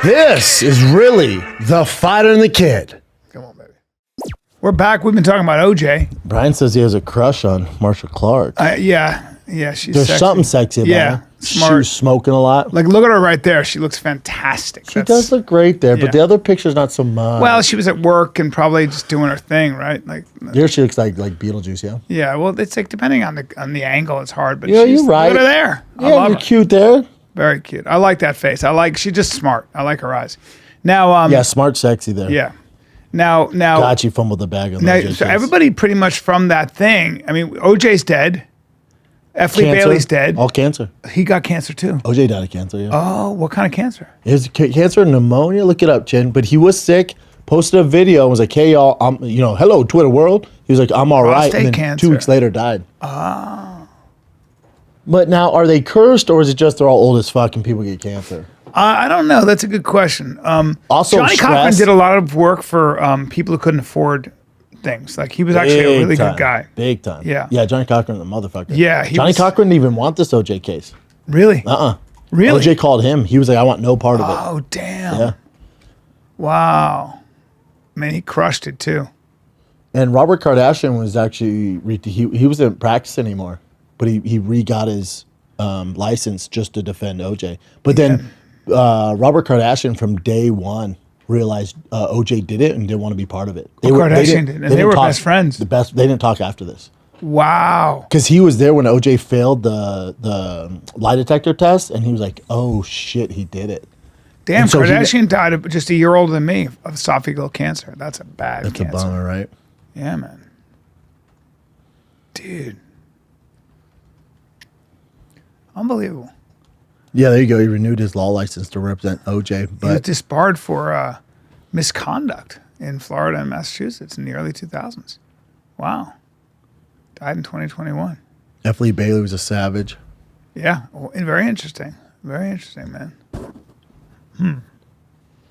This is really the Fighter and the Kid. Come on, baby. We're back. We've been talking about OJ. Brian says he has a crush on Marcia Clark. Yeah, she's There's sexy. something sexy about her. Smart. She was smoking a lot. Like, look at her right there. She looks fantastic. She does look great there, but the other picture's not so much. Well, she was at work and probably just doing her thing, right? Like, here she looks like Beetlejuice, yeah. Yeah, well, it's like depending on the angle, it's hard. But yeah, you're right. Look at her there. Yeah, you're cute there. Very cute. I like that face. She's just smart. I like her eyes. Now, yeah, smart, sexy there. Yeah. Now. God, she fumbled the bag on that. So everybody pretty much from that thing. I mean, OJ's dead. F. Lee Bailey's dead. All cancer. He got cancer too. OJ died of cancer, yeah. Oh, what kind of cancer? His cancer, pneumonia. Look it up, Chin. But he was sick. Posted a video and was like, "Hey y'all, hello Twitter world." He was like, "I'm all right," and then cancer. 2 weeks later died. Oh. But now, are they cursed, or is it just they're all old as fuck and people get cancer? I don't know. That's a good question. Also, Johnny Cochran did a lot of work for people who couldn't afford things. Like, he was actually a really good guy. Big time. Yeah. Yeah, Johnny Cochran, the motherfucker. Yeah. Johnny Cochran didn't even want this OJ case. Really? Really? OJ called him. He was like, I want no part of it. Oh, damn. Yeah. Wow. Man, he crushed it too. And Robert Kardashian was actually, he wasn't practicing anymore, but he re-got his license just to defend OJ. But then Robert Kardashian from day one realized OJ did it and didn't want to be part of it. Kardashian did, and they were best friends. They didn't talk after this. Wow. Because he was there when OJ failed the lie detector test, and he was like, "Oh shit, he did it." Damn, so Kardashian died just a year older than me of esophageal cancer. That's a bad cancer. That's a bummer, right? Yeah, man. Dude. Unbelievable. Yeah, there you go. He renewed his law license to represent OJ. But he was disbarred for misconduct in Florida and Massachusetts in the early 2000s. Wow. Died in 2021. F. Lee Bailey was a savage. Yeah. Well, very interesting. Very interesting, man.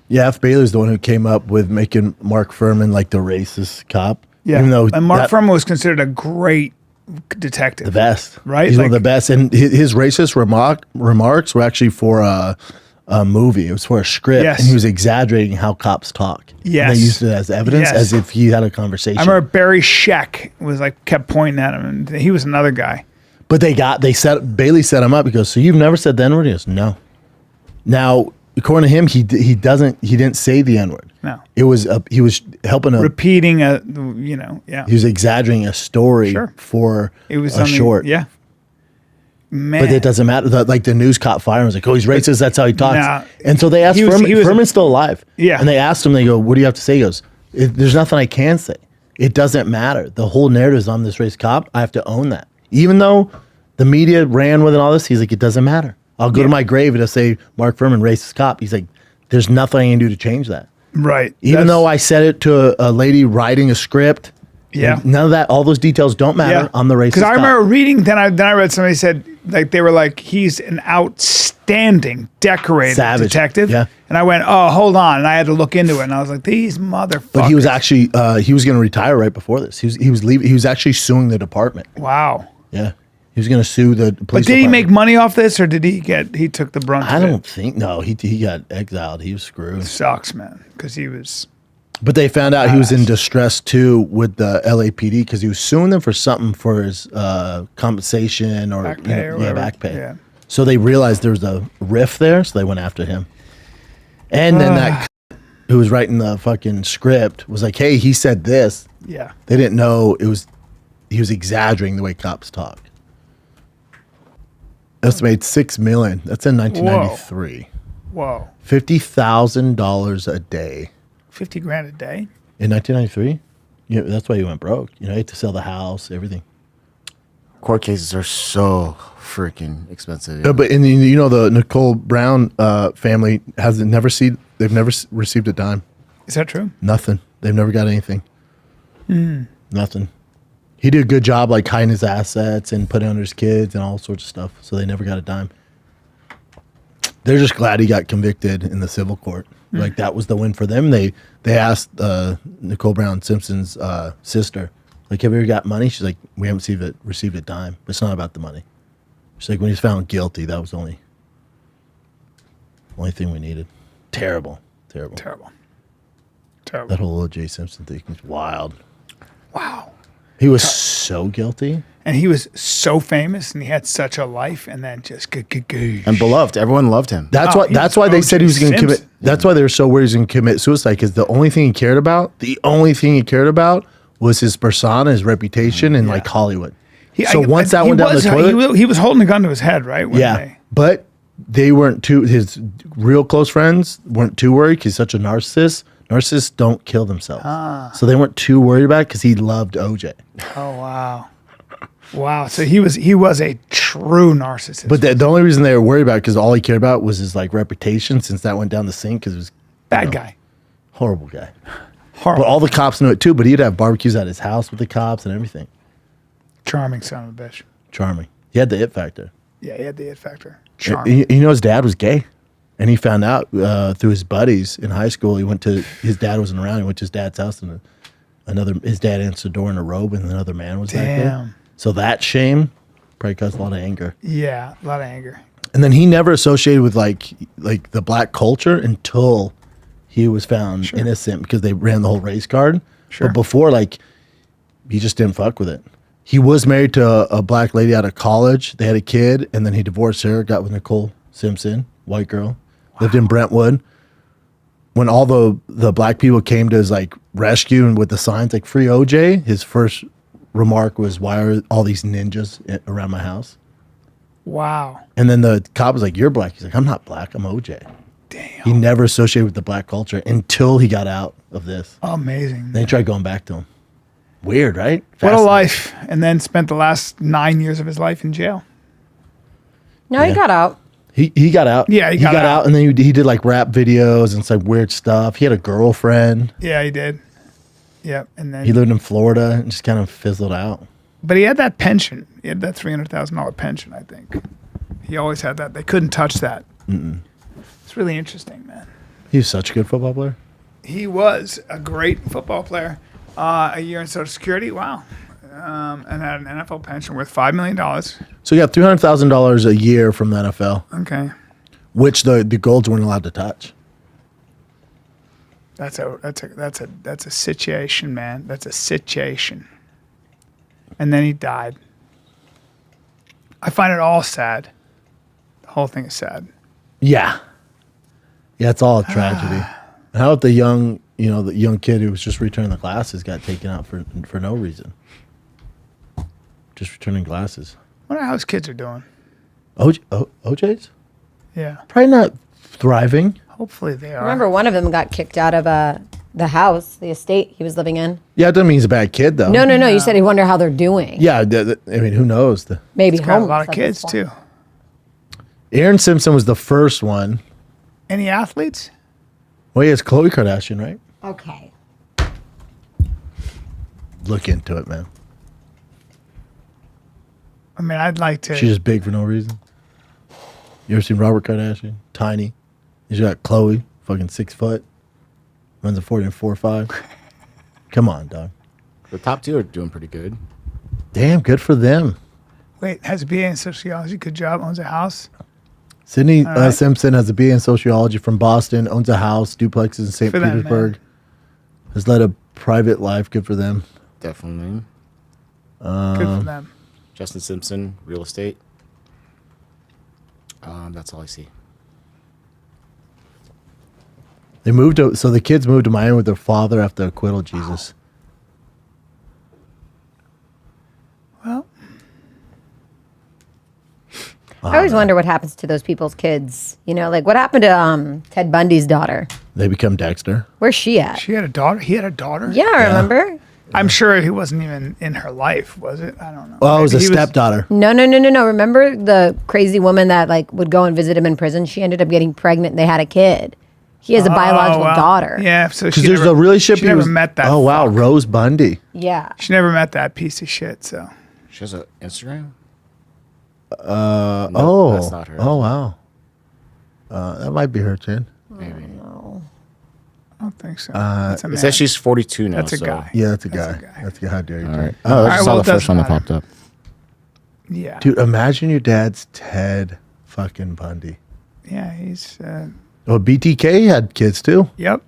Yeah, F. Bailey's the one who came up with making Mark Furman like the racist cop. Yeah. Even though and Mark Furman was considered a great detective. The best. Right? He's one of the best. And his racist remarks were actually for a movie. It was for a script. Yes. And he was exaggerating how cops talk. Yes. And they used it as evidence, as if he had a conversation. I remember Barry Sheck was like, kept pointing at him, and he was another guy. But Bailey set him up. He goes, "So you've never said the N-word?" He goes, "No." Now, according to him, he didn't say the N-word. No. It was he was helping repeating yeah. He was exaggerating a story for a short. Yeah. Man. But it doesn't matter. The news caught fire and was like, "Oh, he's racist. That's how he talks." Nah, and so they asked Furman's still alive. Yeah. And they asked him, they go, "What do you have to say?" He goes, "There's nothing I can say. It doesn't matter. The whole narrative is I'm this racist cop. I have to own that. Even though the media ran with it and all this, he's like, it doesn't matter. I'll go to my grave and I'll say Mark Furman, racist cop." He's like, there's nothing I can do to change that. Right. Even though I said it to a lady writing a script. Yeah. None of that, all those details don't matter. I'm the racist cop. Because I remember reading, then I read somebody said, like, they were like, he's an outstanding, decorated detective. Yeah. And I went, oh, hold on. And I had to look into it. And I was like, these motherfuckers. But he was actually, he was going to retire right before this. He was leaving. He was actually suing the department. Wow. Yeah. He was going to sue the police. But did he make money off this, or did he took the brunt of it? I don't think, no. He got exiled. He was screwed. It sucks, man, because he was. But they found out he was in distress too with the LAPD because he was suing them for something for his compensation or back pay. Back pay. Yeah. So they realized there was a rift there, so they went after him. And then that who was writing the fucking script was like, "Hey, he said this." Yeah. They didn't know he was exaggerating the way cops talk. Estimated $6 million. That's in 1993. Whoa. $50,000 a day. 50 grand a day? In 1993? Yeah, that's why you went broke. You had to sell the house, everything. Court cases are so freaking expensive. But the Nicole Brown family they've never received a dime. Is that true? Nothing. They've never got anything. Nothing. He did a good job like hiding his assets and putting under his kids and all sorts of stuff. So they never got a dime. They're just glad he got convicted in the civil court. Like that was the win for them. They asked Nicole Brown Simpson's sister, like, "Have you ever got money?" She's like, "We haven't received a dime. But it's not about the money." She's like, "When he's found guilty, that was the only thing we needed." Terrible. Terrible. That whole OJ Simpson thing is wild. Wow. He was so guilty. And he was so famous, and he had such a life, and then just And beloved. Everyone loved him. That's Oh, why. he That's was why they said he was OJ going to commit. Simpson. That's why they were so worried he was going to commit suicide, because the only thing he cared about, was his persona, his reputation, and like Hollywood. Once that went down the toilet, he was holding a gun to his head, right? When but they weren't too. His real close friends weren't too worried because he's such a narcissist. Narcissists don't kill themselves, so they weren't too worried about it because he loved OJ. Oh wow, wow! So he was a true narcissist. But the only reason they were worried about it because all he cared about was his like reputation, since that went down the sink because it was bad guy, horrible guy. horrible, But all the cops knew it too. But he'd have barbecues at his house with the cops and everything. charming son of a bitch. Charming. He had the it factor. Yeah, he had the it factor. Charming. You know, his dad was gay, and he found out through his buddies in high school. His dad wasn't around. He went to his dad's house, and his dad answered the door in a robe, and another man was back there. Damn. So that shame probably caused a lot of anger. Yeah, a lot of anger. And then he never associated with like the black culture until he was found innocent because they ran the whole race card. Sure. But before, like, he just didn't fuck with it. He was married to a black lady out of college. They had a kid, and then he divorced her, got with Nicole Simpson, white girl, lived in Brentwood. When all the black people came to his like rescue and with the signs like "Free OJ," his first remark was, "Why are all these ninjas around my house?" Wow. And then the cop was like, "You're black." He's like, "I'm not black. I'm OJ." Damn. He never associated with the black culture until he got out of this. Amazing. Then he tried going back to him. Weird, right? What a life. And then spent the last 9 years of his life in jail. No, he got out. He got out. Yeah, he got out. And then he did like rap videos and some weird stuff. He had a girlfriend. Yeah, he did. Yep. And then He lived in Florida and just kind of fizzled out. but he had that pension. He had that $300,000 pension, I think. He always had that. They couldn't touch that. It's really interesting, man. He was such a good football player. He was a great football player. A year in Social Security, wow. And had an NFL pension worth $5 million. So he got $300,000 a year from the NFL, Okay. which the Golds weren't allowed to touch. That's a situation, man. That's a situation. And then he died. I find it all sad. The whole thing is sad. Yeah. Yeah, it's all a tragedy. How about the young kid who was just returning the glasses got taken out for no reason? Just returning glasses. I wonder how his kids are doing. OJ's? Yeah. Probably not thriving. Hopefully they are. Remember, one of them got kicked out of the house, the estate he was living in. Yeah, it doesn't mean he's a bad kid, though. No. You said he wonder how they're doing. Yeah, I mean, who knows? Maybe He's got a homeless lot of at kids, this too. point. Aaron Simpson was the first one. Any athletes? Well, he has Khloe Kardashian, right? Okay. Look into it, man. I mean, I'd like to. She's just big for no reason. You ever seen Robert Kardashian? Tiny. He's got Khloe, fucking 6 foot. Runs a 40 and 4.5. Come on, dog. The top two are doing pretty good. Damn, good for them. Wait, has a BA in sociology. Good job. Owns a house. Sydney right. Simpson has a BA in sociology from Boston, owns a house, duplexes in St. For them, Petersburg. man. Has led a private life. Good for them. Definitely. Good for them. Justin Simpson, real estate. That's all I see. So the kids moved to Miami with their father after acquittal. Jesus. Well, I always wonder what happens to those people's kids. You know, like what happened to Ted Bundy's daughter? They become Dexter. Where's she at? she had a daughter. He had a daughter. Yeah, I remember. I'm sure he wasn't even in her life, was it? I don't know. Oh, it was a Maybe he stepdaughter. No. Remember the crazy woman that like would go and visit him in prison? She ended up getting pregnant and they had a kid. He has a biological well, daughter. Yeah, so Because she there's never, a relationship. She never met that. Oh, wow. fuck. Rose Bundy. Yeah. She never met that piece of shit. So She has an Instagram? Oh. That's not her. Oh, wow. That might be her, Chin. Maybe. I don't think so. That's a man. It says she's 42 now. That's a so. guy. Yeah, that's a That's guy. a guy. That's a guy. How dare you? All Chin. right. Oh, I right, just well, saw it the first one that doesn't popped up. Yeah. Dude, imagine your dad's Ted fucking Bundy. Yeah, he's Oh, BTK had kids too. Yep.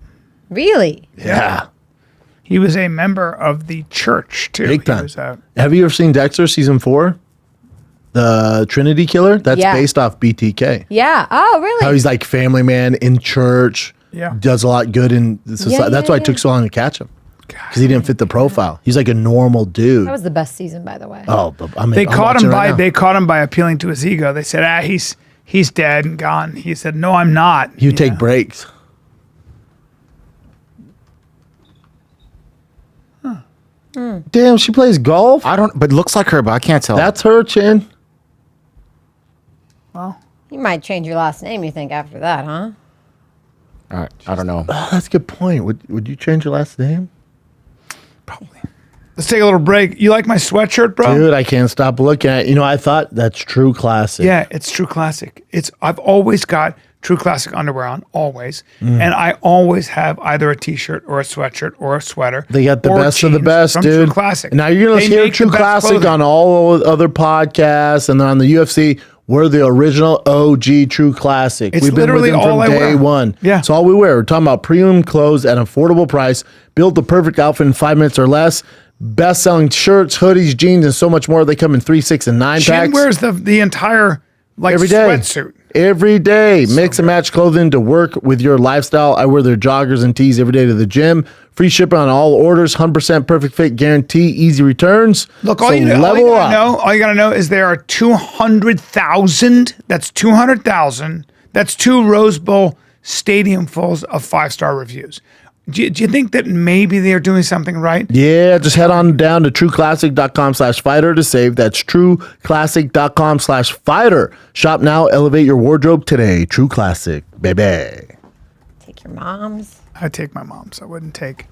Really? Yeah. He was a member of the church too. Big time. He was, Have you ever seen Dexter season 4? The Trinity Killer? That's Yeah. based off BTK. Yeah. Oh, really? How he's like family man in church. Yeah. Does a lot good in the society. Yeah, That's yeah, why it took yeah. so long to catch him. Because he didn't fit the profile. He's like a normal dude. That was the best season, by the way. Oh, but I mean, they I'm caught watching him right by now. they caught him by appealing to his ego. They said, he's dead and gone. He said, no, I'm not. He would take breaks. Damn, she plays golf? I don't, but looks like her, but I can't tell. That's her, Chin. Well, You might change your last name, you think, after that, huh? All right, I don't know. Oh, that's a good point. Would you change your last name? probably. Let's take a little break. You like my sweatshirt, bro? Dude, I can't stop looking at it. You know, I thought that's true classic. Yeah, it's True Classic. I've always got True Classic underwear on, always. Mm. And I always have either a t-shirt or a sweatshirt or a sweater. They got the or best of the jeans best, from dude. True Classic. And now you're going They to hear make the True best Classic clothing. on all other podcasts and on the UFC. We're the original OG True Classic. It's We've been with literally them all from I day wear. one. Yeah. It's all we wear. We're talking about premium clothes at an affordable price. Build the perfect outfit in 5 minutes or less. Best-selling shirts, hoodies, jeans, and so much more. They come in 3, 6, and 9 Shin packs. wears the entire Every day. sweatsuit. Every day. Mix and match clothing to work with your lifestyle. I wear their joggers and tees every day to the gym. Free shipping on all orders. 100% perfect fit guarantee. Easy returns. Look, So all you level gotta up. all you gotta know is there are 200,000. That's 200,000. That's 2 Rose Bowl stadium fulls of 5-star reviews. Do you think that maybe they're doing something right? Yeah, just head on down to trueclassic.com/fighter to save. That's trueclassic.com/fighter. Shop now. Elevate your wardrobe today. True Classic, baby. Take your mom's. I'd take my mom's. I wouldn't take.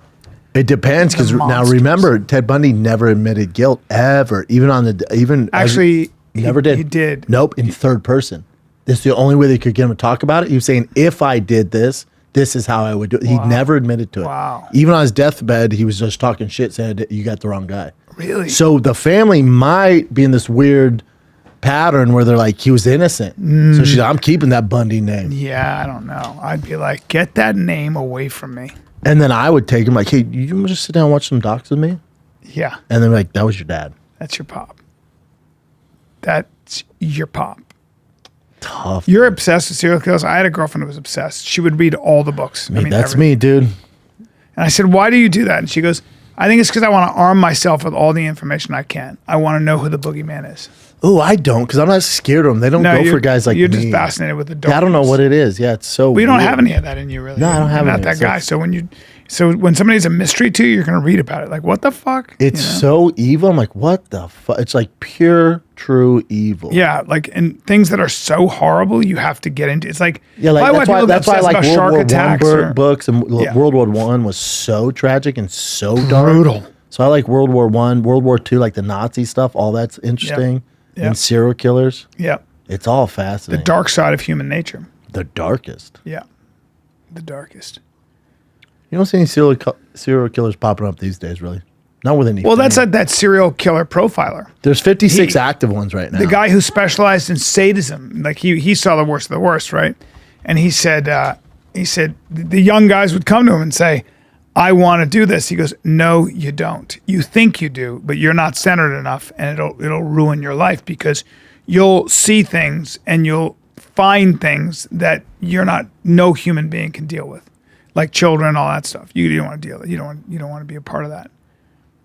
It depends because The now monsters. remember, Ted Bundy never admitted guilt ever, even on the Actually, he never did. He did. Nope, in third person. This is the only way they could get him to talk about it. He was saying, if I did this, this is how I would do it. He never admitted to it. Wow. Even on his deathbed, he was just talking shit, saying you got the wrong guy. Really? So the family might be in this weird pattern where they're like, he was innocent. So she's like, I'm keeping that Bundy name. Yeah, I don't know. I'd be like, get that name away from me. And then I would take him like, hey, you wanna just sit down and watch some docs with me? Yeah, And then like, that was your dad. that's your pop. That's your pop. Tough. You're obsessed with serial killers. I had a girlfriend who was obsessed. She would read all the books. That's everything. me, dude. And I said, why do you do that? And she goes, I think it's because I want to arm myself with all the information I can. I want to know who the boogeyman is. Oh, I don't, because I'm not scared of them. They don't go you're- for guys like you're me. just fascinated with the dark. Yeah, I don't know what it is. Yeah, it's so We don't weird. have any of that in you, really. No, I don't have You're any. not that So guy. it's- So when somebody's a mystery to you, you're going to read about it. Like, what the fuck? It's You know? so evil. I'm like, what the fuck? It's like pure, true evil. Yeah, like, and things that are so horrible, you have to get into. It's like, Yeah, like that's why that's why I like about World shark War attacks. One books, and Yeah. World War One was so tragic and so dark. Brutal. So I like World War One, World War Two, like the Nazi stuff. All that's interesting. Yeah. And serial killers. Yeah, It's all the fascinating. dark side of human nature. The darkest. Yeah, the darkest. You don't see any serial killers popping up these days, really. Not with any. Well, that's fame. that serial killer profiler. There's 56 he- active ones right now. The guy who specialized in sadism, like he saw the worst of the worst, right? And he said the young guys would come to him and say, I want to do this. He goes, no, you don't. You think you do, but you're not centered enough, and it'll ruin your life because you'll see things and you'll find things that no human being can deal with, like children, all that stuff. You don't want to deal with it. You don't want to be a part of that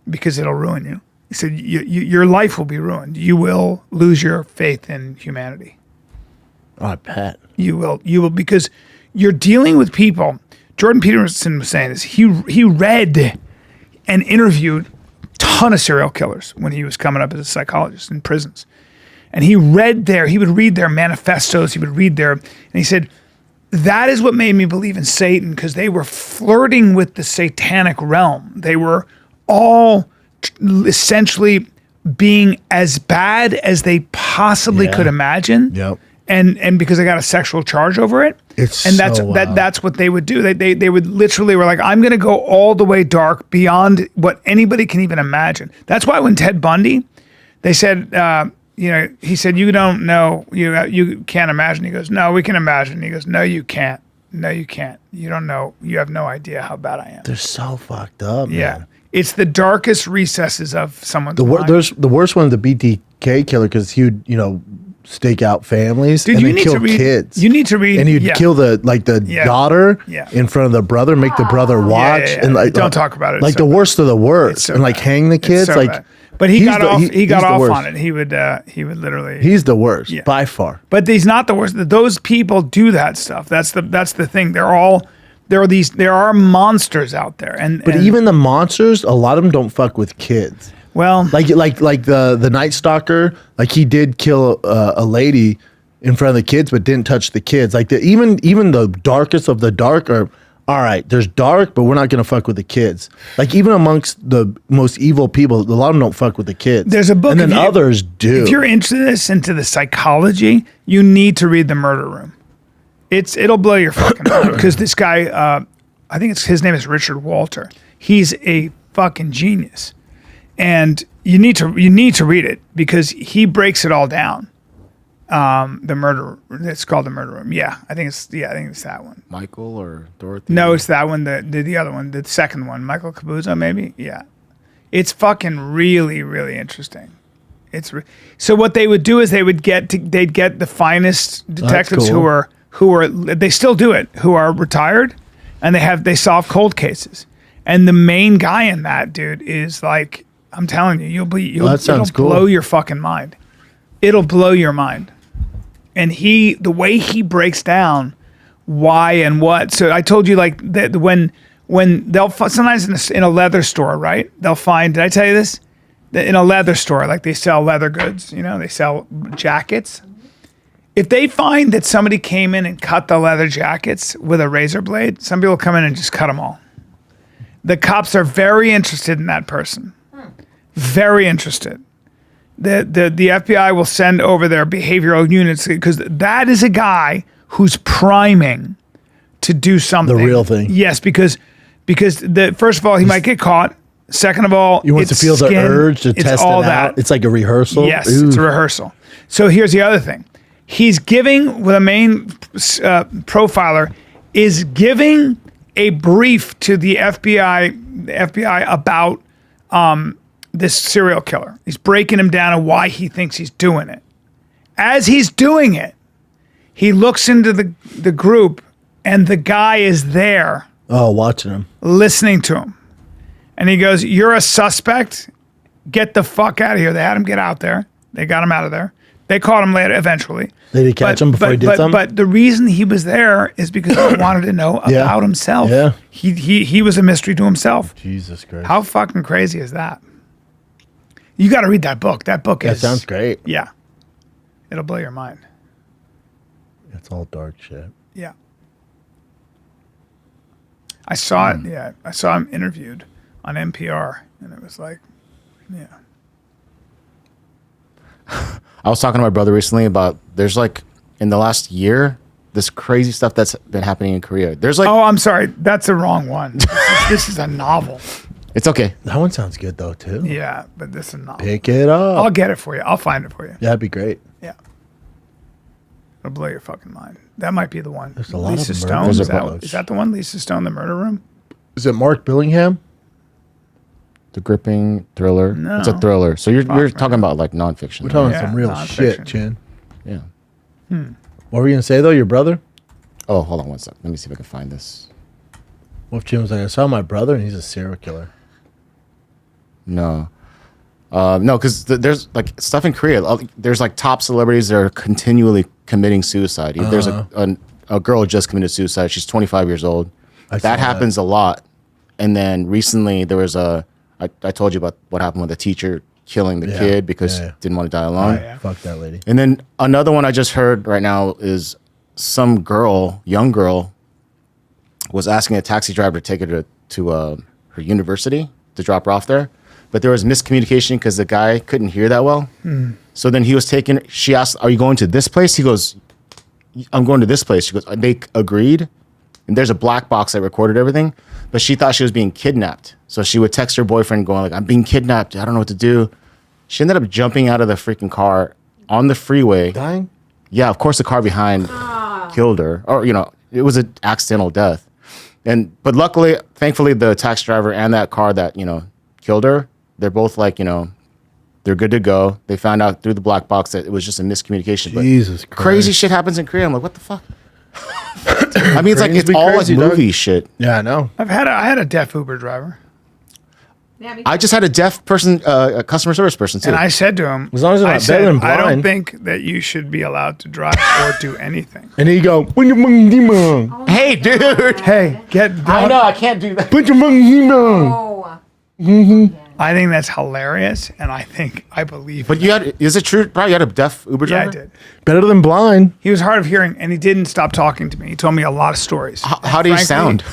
because it'll ruin you. He said, your life will be ruined. You will lose your faith in humanity. Oh, I bet. You will, because you're dealing with people. Jordan Peterson was saying this. He read and interviewed a ton of serial killers when he was coming up as a psychologist in prisons. And he would read their manifestos, he would read and he said, that is what made me believe in Satan, because they were flirting with the satanic realm. They were all essentially being as bad as they possibly could imagine. Yep. And because they got a sexual charge over it. That's what they would do. They would literally were like, I'm going to go all the way dark beyond what anybody can even imagine. That's why when Ted Bundy, they said, he said, you don't know, you can't imagine. He goes, no, we can imagine. He goes, no, you can't. No, you can't. You don't know. You have no idea how bad I am. They're so fucked up. Yeah. Man. It's the darkest recesses of someone's mind. There's the worst one, the BTK killer, because he would, stake out families Dude, and you then need kill to read, kids. You need to read. And he'd yeah. kill the daughter Yeah. in front of the brother, make the brother watch, yeah. and Don't talk about it. Like It's so the bad. worst of the worst, so and like bad. hang the It's kids. so like, bad. But he he's got the- off. he- He got he's the off worst. on it. He would literally. He's the worst by far. But he's not the worst. Those people do that stuff. That's the thing. There are monsters out there, But even the monsters, a lot of them don't fuck with kids. well, Like the Night Stalker, like he did kill a lady in front of the kids, but didn't touch the kids. Like even the darkest of the dark are all right. There's dark, but we're not gonna fuck with the kids. Like even amongst the most evil people, a lot of them don't fuck with the kids. there's a book, and then if you- others do. If you're into the psychology, you need to read The Murder Room. It'll blow your fucking mind because this guy, I think his name is Richard Walter. He's a fucking genius, and you need to read it because he breaks it all down. The murder. It's called The Murder Room. Yeah, I think it's that one. Michael or Dorothy? No, it's that one. The other one, the second one, Michael Cabuza, maybe. Yeah, it's fucking really, really interesting. So what they would do is they'd get the finest detectives cool. who are they still do it, who are retired, and they solve cold cases. And the main guy in that dude is like, I'm telling you, that sounds it'll cool. blow your fucking mind. It'll blow your mind. And the way he breaks down why and what. So I told you like that when they'll sometimes in a leather store, right? They'll find. Did I tell you this? That in a leather store, like they sell leather goods. They sell jackets. If they find that somebody came in and cut the leather jackets with a razor blade, some people come in and just cut them all. The cops are very interested in that person. Very interested. The FBI will send over their behavioral units because that is a guy who's priming to do something. The real thing. Yes, because first of all, he might get caught. Second of all, he wants to it's feel the skin, urge to it's test all it that. out. It's like a rehearsal. Yes, Ooh. it's a rehearsal. So here's the other thing. He's giving, with a main profiler, is giving a brief to the FBI about this serial killer. He's breaking him down on why he thinks he's doing it. As he's doing it, he looks into the group, and the guy is there Oh, watching him. listening to him. And he goes, "You're a suspect. Get the fuck out of here." They had him get out there. They got him out of there. They caught him later, eventually. Did he catch him before he did something? But the reason he was there is because he wanted to know about himself. Yeah. He was a mystery to himself. Jesus Christ. How fucking crazy is that? You got to read that book. That book That is... sounds great. Yeah. It'll blow your mind. It's all dark shit. Yeah. I saw it. Yeah. I saw him interviewed on NPR, and it was like, yeah. I was talking to my brother recently about there's like in the last year this crazy stuff that's been happening in Korea. There's like Oh, I'm sorry. That's the wrong one. This is a novel. it's okay. That one sounds good though too. Yeah, but this is a novel. Pick it up. I'll get it for you. I'll find it for you. Yeah, that'd be great. Yeah. It'll blow your fucking mind. That might be the one. There's a lot Lisa of Stone. murders. Is that the one? Lisa Stone, The Murder Room? Is it Mark Billingham? The gripping thriller. No. It's a thriller. So you're man. talking about like nonfiction. We're talking Yeah, some real nonfiction. shit, Chin. Yeah. What were you gonna say though, your brother? Oh, hold on one sec. Let me see if I can find this. What if Chin was like, I saw my brother and he's a serial killer. No. No, because there's like stuff in Korea. There's like top celebrities that are continually committing suicide. There's a girl who just committed suicide. She's 25 years old. I saw That happens a lot. And then recently there was I told you about what happened with the teacher killing the kid because yeah. didn't want to die alone. yeah. Fuck that lady. And then another one I just heard right now is some girl, young girl, was asking a taxi driver to take her to her university to drop her off there. But there was miscommunication because the guy couldn't hear that well. So then she asked, "Are you going to this place?" He goes, "I'm going to this place." She goes, they agreed. And there's a black box that recorded everything. But she thought she was being kidnapped. So she would text her boyfriend going like, "I'm being kidnapped. I don't know what to do." She ended up jumping out of the freaking car on the freeway. Dying? Yeah, of course the car behind killed her. Or, It was an accidental death. But luckily, thankfully, the taxi driver and that car that, killed her, they're both like, they're good to go. They found out through the black box that it was just a miscommunication. Jesus but crazy Christ. shit happens in Korea. I'm like, what the fuck? I mean, it's like, it's Crazy, all like crazy, movie shit. Yeah, I know. I had a deaf Uber driver, I just had a deaf person, a customer service person too. and I said to him, As long as they're I not said, better than I don't blind." think that you should be allowed to drive or do anything. And then you go, "Put your monkey down. Hey, dude. Hey, get down. I know, I can't do that. Put your monkey down." Oh. I think that's hilarious, and I believe. But is it true, bro? You had a deaf Uber yeah, driver? I did. Better than blind. He was hard of hearing, and he didn't stop talking to me. He told me a lot of stories. How do you Frankly, sound?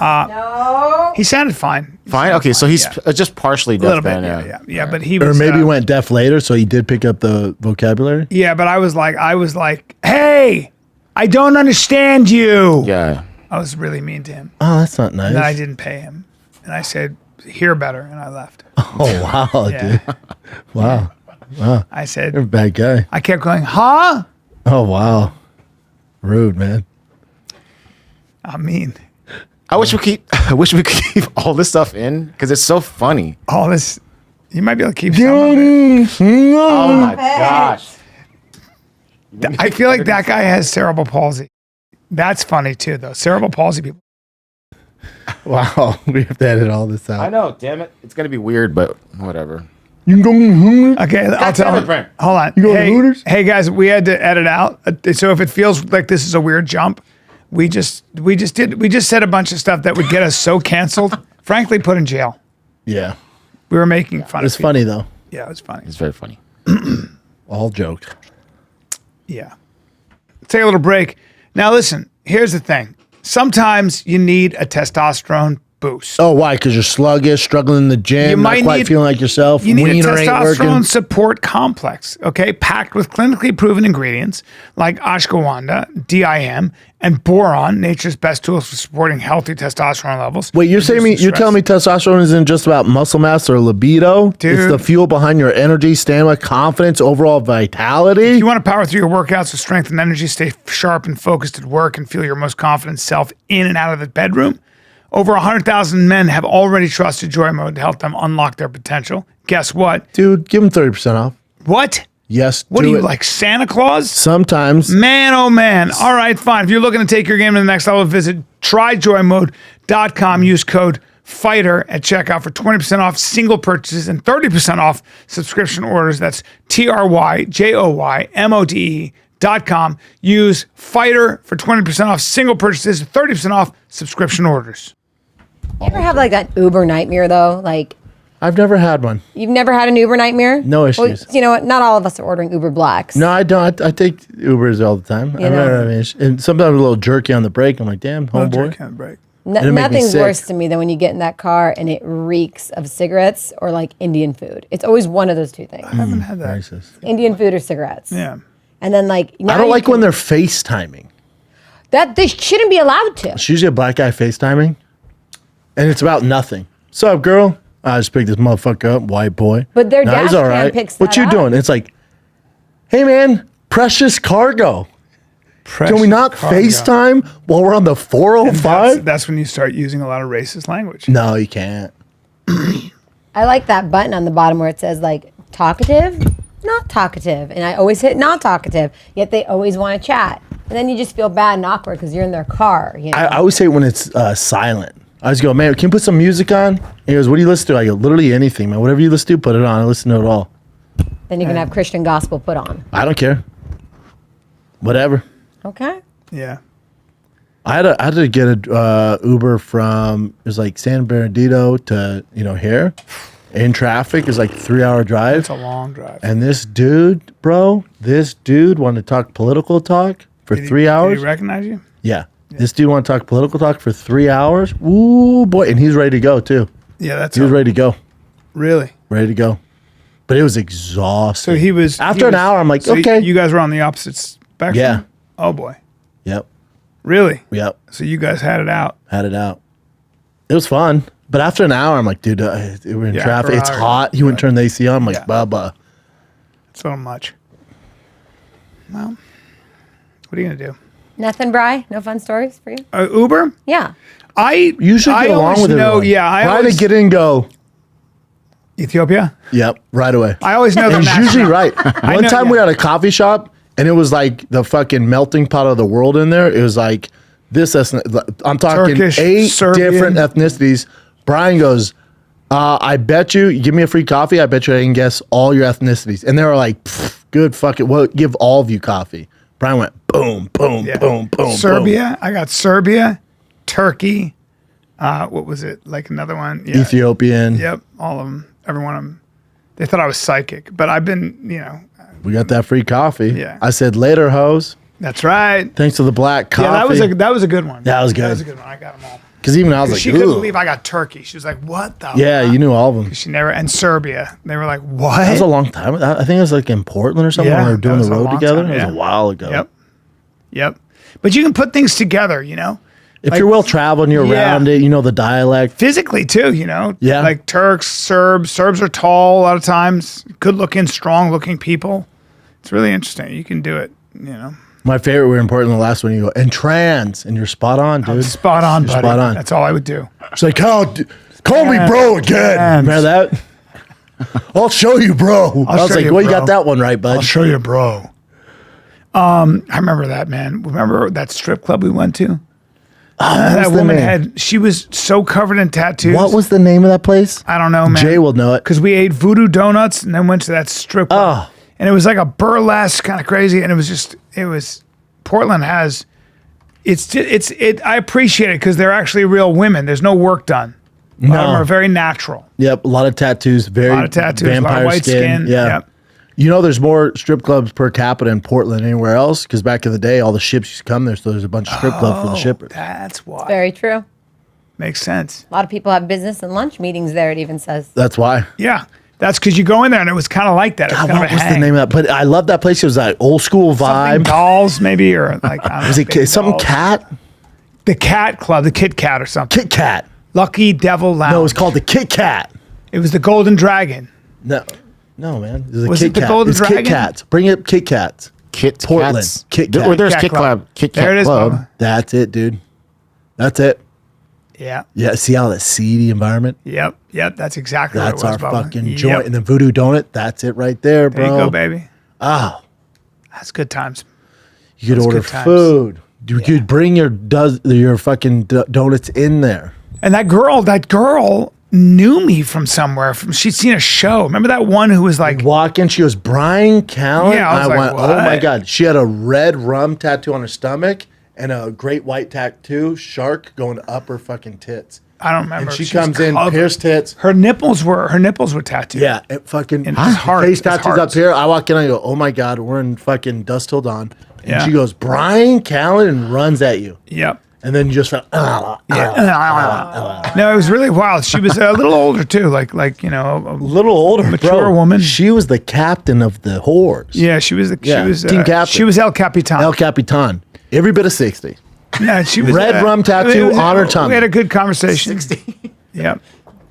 No. He sounded fine. Fine? Okay, so he's yeah. just partially A deaf little bit, then, yeah. But he Or was, maybe he went deaf later, so he did pick up the vocabulary. yeah. But I was like, hey, I don't understand you. Yeah. I was really mean to him. Oh, that's not nice. And then I didn't pay him, and I said, hear better, and I left. Oh, wow, Yeah. dude. Wow. I You're a said, bad guy. I kept going, huh? Oh, wow. Rude, man. I'm mean. I wish we could keep all this stuff in because it's so funny. All this, you might be able to keep some of it. Oh my gosh. I feel like that guy has cerebral palsy. That's funny too, though. Cerebral palsy people. Wow. We have to edit all this out. I know, damn it. It's gonna be weird, but whatever. You can go to Hooters? Okay, I'll tell damn it, him. Brent. Hold on. You going to Hey, Hooters? hey guys, we had to edit out. So if it feels like this is a weird jump, we just said a bunch of stuff that would get us so canceled. Frankly, put in jail. Yeah. We were making fun It's of people. funny, though. Yeah, it was funny. It's very funny. All jokes. Yeah. Take a little break. Now listen, here's the thing. Sometimes you need a testosterone boost. Oh, why? Because you're sluggish, struggling in the gym, You not might quite need- feeling like yourself. You need a Wiener ain't working. testosterone support complex, okay, packed with clinically proven ingredients like ashwagandha, DIM, and boron, nature's best tools for supporting healthy testosterone levels. Wait, you're telling me testosterone isn't just about muscle mass or libido? Dude. It's the fuel behind your energy, stamina, confidence, overall vitality. You want to power through your workouts with strength and energy, stay sharp and focused at work, and feel your most confident self in and out of the bedroom? Over 100,000 men have already trusted Joy Mode to help them unlock their potential. Guess what? Dude, give them 30% off. What? Yes, What do are you, it. like Santa Claus? Sometimes. Man, oh man. All right, fine. If you're looking to take your game to the next level, visit tryjoymode.com. Use code FIGHTER at checkout for 20% off single purchases and 30% off subscription orders. That's tryjoymode.com. Use FIGHTER for 20% off single purchases and 30% off subscription orders. You ever have like that Uber nightmare though? Like I've never had one. you've never had an Uber nightmare? No issues. Well, you know what? Not all of us are ordering Uber Blacks. No, I don't. I take Ubers all the time. I know? never have any issue. And sometimes I'm a little jerky on the brake. I'm like, damn, homeboy. Can't break. It'll make me Nothing's sick. worse to me than when you get in that car and it reeks of cigarettes or like Indian food. It's always one of those two things. I haven't had that. Racist. Indian food or cigarettes. Yeah. And then like now I don't you like can- when they're FaceTiming. that they shouldn't be allowed to. It's usually a black guy FaceTiming, and it's about nothing. What's up, girl? I just picked this motherfucker up, white boy. But their Nah, dash he's all cam right. picks What that you up. doing? It's like, hey man, precious cargo. Can we not FaceTime while we're on the 405? That's when you start using a lot of racist language. No, you can't. I like that button on the bottom where it says like talkative, not talkative. And I always hit not talkative, yet they always want to chat. And then you just feel bad and awkward because you're in their car. You know? I always hate when it's silent. I just go, man, can you put some music on? And he goes, what do you listen to? I go, literally anything, man. Whatever you listen to, put it on. I listen to it all. Then you can have Christian gospel put on. I don't care. Whatever. Okay. Yeah. I had to get a Uber from, it was like San Bernardino to, here in traffic. It was like a 3-hour drive. It's a long drive. And this dude wanted to talk political talk for 3 hours. Did he recognize you? Yeah. This dude wanted to talk political talk for 3 hours. Ooh, boy. And he's ready to go, too. Yeah, that's He was ready to go. really. Ready to go. But it was exhausting. So he was After an hour, I'm like, so okay. You guys were on the opposite spectrum. Yeah. Oh boy. Yep. Really? Yep. So you guys had it out. Had it out. It was fun. But after an hour, I'm like, dude, we're in Yeah, traffic. for an It's hour, hot. He wouldn't turn the AC on. I'm like, Yeah. Bubba. It's a little much. Well, what are you gonna do? Nothing, Bri? No fun stories for you? Uber? Yeah. You should get along with everyone. Yeah, I Try always to get in and go. Ethiopia. Yep, right away. I always know And the it's usually right. One know, time we yeah. were at a coffee shop, and it was like the fucking melting pot of the world in there. It was like this. I'm talking Turkish, 8 Serbian. different ethnicities. Brian goes, I bet you give me a free coffee. I bet you I can guess all your ethnicities. And they were like, good fucking, well, give all of you coffee. Brian went, boom, boom, Yeah. boom, boom, Serbia. I got Serbia, Turkey. What was it? Like another one? Yeah. Ethiopian. Yep. All of them. Every one of them. They thought I was psychic, but I've been, We got that free coffee. Yeah. I said, later, hoes. that's right. Thanks to the black coffee. Yeah, that was a good one. That was good. That was a good one. I got them all. Because even I was like, She couldn't "Ooh." believe I got Turkey. She was like, "What the?" Yeah, fuck? you knew all of them. She never and Serbia. They were like, "What?" That was a long time. I think it was like in Portland or something Yeah, when we were doing that the was a road long together. time, It yeah. was a while ago. Yep. But you can put things together, If Like- you're well traveled and you're Yeah. around it, you know the dialect. physically too, Yeah. Like Turks, Serbs. Serbs are tall a lot of times, good looking, strong looking people. It's really interesting. You can do it, My favorite were in Portland, the last one, you go, and trans, and you're spot on, dude. Spot on, You're buddy. spot on. That's all I would do. It's like, call me bro again. Trans. Remember that? I'll show you, bro. I was show like, you, well, you bro. got that one right, bud. show you, bro. I remember that, man. Remember that strip club we went to? That What's the woman name? she was so covered in tattoos. What was the name of that place? I don't know, man. Jay will know it. Because we ate voodoo donuts and then went to that strip club. Oh. And it was like a burlesque, kind of crazy. And Portland has, I appreciate it because they're actually real women. There's no work done. A lot of them are very natural. Yep, a lot of tattoos, very A lot of tattoos, a lot vampire of white skin. Yeah. Yep. You know, there's more strip clubs per capita in Portland than anywhere else because back in the day, all the ships used to come there, so there's a bunch of strip clubs for the shippers. That's why. Very true. Makes sense. A lot of people have business and lunch meetings there, it even says. That's why. Yeah. That's because you go in there and it was kind of like that. It was God, kind what of a was the hang. name of that? But I love that place. It was like old school Something vibe. dolls, maybe, or like, I don't know, Was it baby something dolls. cat? The Cat Club, the Kit Kat or something. Kit Kat. Lucky Devil Lounge. No, it was called the Kit Kat. It was the Golden Dragon. No, man. It was, Was a it Kit the Kat. Golden It's Dragon? Kit Kats. Bring it, Kit Kats. Kit Portland. Kats. Kit There- Kat. or there's Kat Kit Club. Club. Kit Kat There it is, Club. Bubba. That's it, dude. That's it. Yeah. Yeah, see how that seedy environment? Yep. That's exactly That's what it was, our Bubba. fucking Yep. joint. And the Voodoo Donut, that's it right there, bro. There you go, baby. Oh, That's good times. you could Those order good times. food. You could bring your fucking donuts in there. And that girl knew me from somewhere. She'd seen a show. Remember that one who was like, Walk in, she goes, Bryan Callen? Yeah, I was like, went, oh my what? God. She had a red rum tattoo on her stomach and a great white tattoo, shark going up her fucking tits. I don't remember. And she was comes in, covered. pierced tits. Her nipples were tattooed. Yeah, it fucking And his heart, face his tattoos heart. up here. I walk in, I go, oh my God, we're in fucking Dust Till Dawn. And Yeah. she goes, Bryan Callen, and runs at you. Yep. And then you just felt, No, it was really wild. She was a little older too, like a little older, Mature bro. woman. She was the captain of the whores. yeah. She was Yeah, she was team captain. She was El Capitan. El Capitan. Every bit of 60. Yeah, she was Red rum tattoo it was- on her tummy. We had a good conversation. Yep.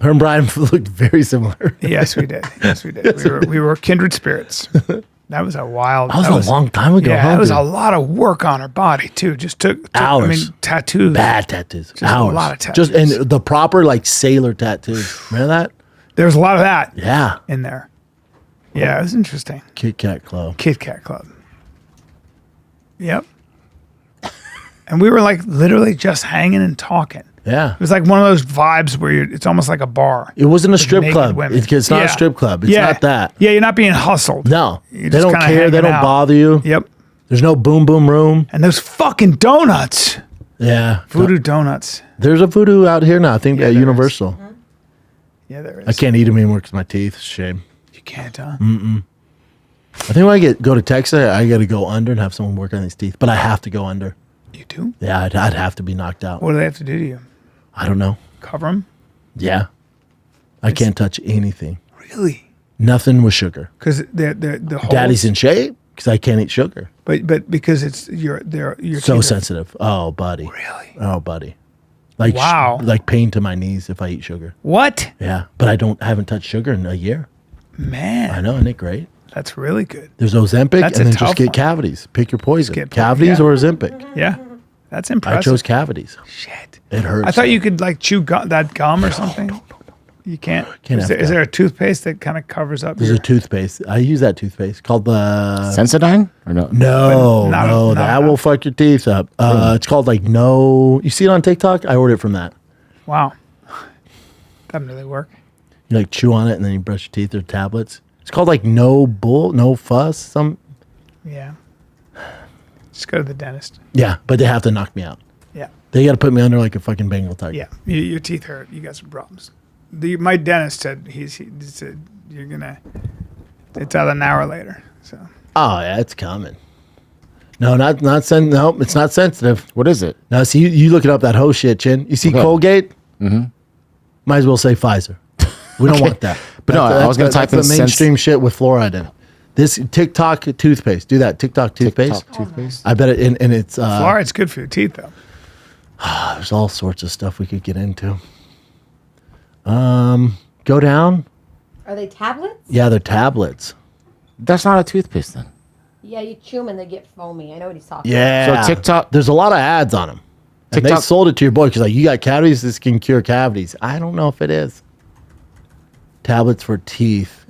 Her and Bryan looked very similar. Yes, we did. Yes, we did. We were kindred spirits. That was a wild. That was a long time ago. Yeah, huh, it was dude? a lot of work on her body too. Just took Hours. I mean, tattoos. Bad tattoos. a Hours. lot of tattoos. Just and the proper like sailor tattoos. Remember that? There was a lot of that Yeah. in there. Yeah, it was interesting. Kit Kat Club. Kit Kat Club. Yep. And we were like literally just hanging and talking. Yeah. It was like one of those vibes where it's almost like a bar. It wasn't a with strip naked club. women. It's not a Yeah. strip club. It's Yeah. not that. Yeah, you're not being hustled. No. You're They just don't kinda care. They hanging don't out. bother you. Yep. There's no boom boom room. And those fucking donuts. Yeah. Voodoo donuts. There's a voodoo out here now. I think Yeah, at there is. Universal. Yeah, there is. I can't eat them anymore because my teeth. Shame. You can't, huh? I think when I go to Texas, I got to go under and have someone work on these teeth. But I have to go under. You do? Yeah, I'd have to be knocked out. What do they have to do to you? I don't know. Cover them? Yeah. I can't touch anything. Really? Nothing with sugar. Because the holes, Daddy's in shape because I can't eat sugar. but because it's your So teeth are- sensitive. Oh, buddy. Really? Oh, buddy. Like Wow. like pain to my knees if I eat sugar. What? Yeah, but I haven't touched sugar in a year. Man. I know, isn't it great? That's really good. There's Ozempic, That's and a then just tough get one. cavities. Pick your poison. get Cavities yeah. or Ozempic. Yeah. That's I impressive. chose cavities. Shit. It hurts. I thought though. you could like chew that gum or something. No. You can't. Can't Is have there gum. a toothpaste that kind of covers up? There's a toothpaste. I use that toothpaste called the. Sensodyne or no? No, But not- no, not that enough. will fuck your teeth up. It's called like no. You see it on TikTok? I ordered it from that. Wow. Doesn't really work. You like chew on it and then you brush your teeth. Or tablets. It's called like no bull, no fuss. Yeah. Just go to the dentist. Yeah, but they have to knock me out. Yeah. They got to put me under like a fucking Bengal tiger. Yeah. Your teeth hurt. You got some problems. My dentist said he said you're gonna. It's out an hour later. So Oh yeah, it's coming. No, no, it's not sensitive. What is it? Now, see, you looking up that whole shit, Chin. You see Okay. Colgate? Mm-hmm. Might as well say Pfizer. We don't want that. But no, I was gonna type that's in the mainstream shit with fluoride in it. This TikTok toothpaste. Do that TikTok toothpaste. TikTok toothpaste. I bet it. And it's fluoride's good for your teeth, though. there's all sorts of stuff we could get into. Go down. Are they tablets? Yeah, they're tablets. That's not a toothpaste then. Yeah, you chew them and they get foamy. I know what he's talking Yeah. So TikTok- There's a lot of ads on them. And they TikTok- sold it to your boy because like you got cavities. This can cure cavities. I don't know if it is. Tablets for teeth.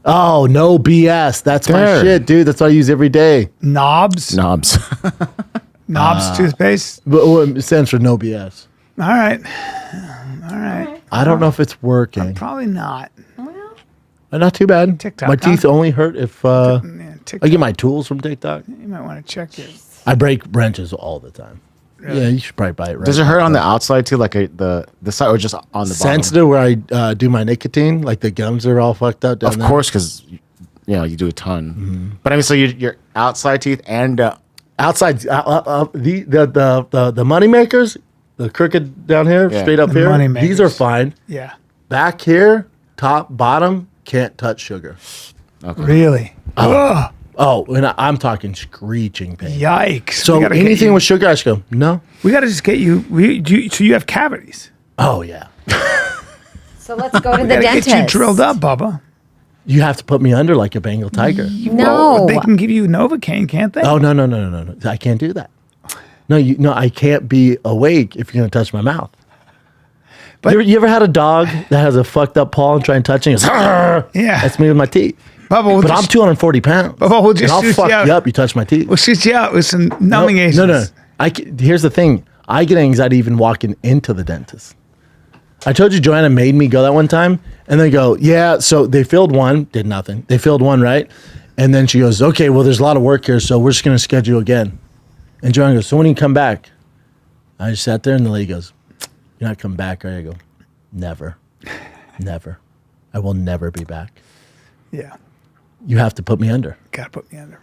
Oh, no BS. That's my There. shit, dude. That's what I use every day. Knobs. Knobs. Knobs toothpaste. But it stands for no BS. All right. All right. I don't know if it's working. Probably not. Not too bad. TikTok, My teeth huh? only hurt if I Yeah, TikTok. get my tools from TikTok. You might want to check it. I break wrenches all the time. Yeah, you should probably buy it right. Does it hurt on the outside too, like the side, or just on the sensitive where I do my nicotine? Like the gums are all fucked up down bottom? Of there? course, because you do a ton. But I mean, so your outside teeth and Outside, the money makers, the crooked down here, Yeah. straight up The here, money these are makers. fine. Yeah. Back here, top, bottom, can't touch sugar. Really? Ugh. Oh, and I'm talking screeching pain. Yikes. So We gotta get anything you- with sugar, I just go, no. We got to just get you. So you have cavities. Oh, yeah. So let's go to the Got to dentist. get you drilled up, Bubba. You have to put me under like a Bengal tiger. No. They can give you Novocaine, can't they? Oh, no. I can't do that. No, I can't be awake if you're going to touch my mouth. But- You ever had a dog that has a fucked up paw and try and touch it? It goes, "Arr!" Yeah. That's me with my teeth. Bubba, we'll But I'm just, 240 pounds. Bubba, we'll just and I'll shoot fuck you out. you up. You touch my teeth. we'll shoot you out with some numbing agents. No. Here's the thing. I get anxiety even walking into the dentist. I told you Joanna made me go that one time. And they go, yeah. So they filled one, did nothing. They filled one, right? And then she goes, okay, well, there's a lot of work here. So we're just going to schedule again. And Joanna goes, so when do you come back? I just sat there and the lady goes, you're not coming back, right? I go, never. Never. I will never be back. Yeah. You have to put me under. Got to put me under.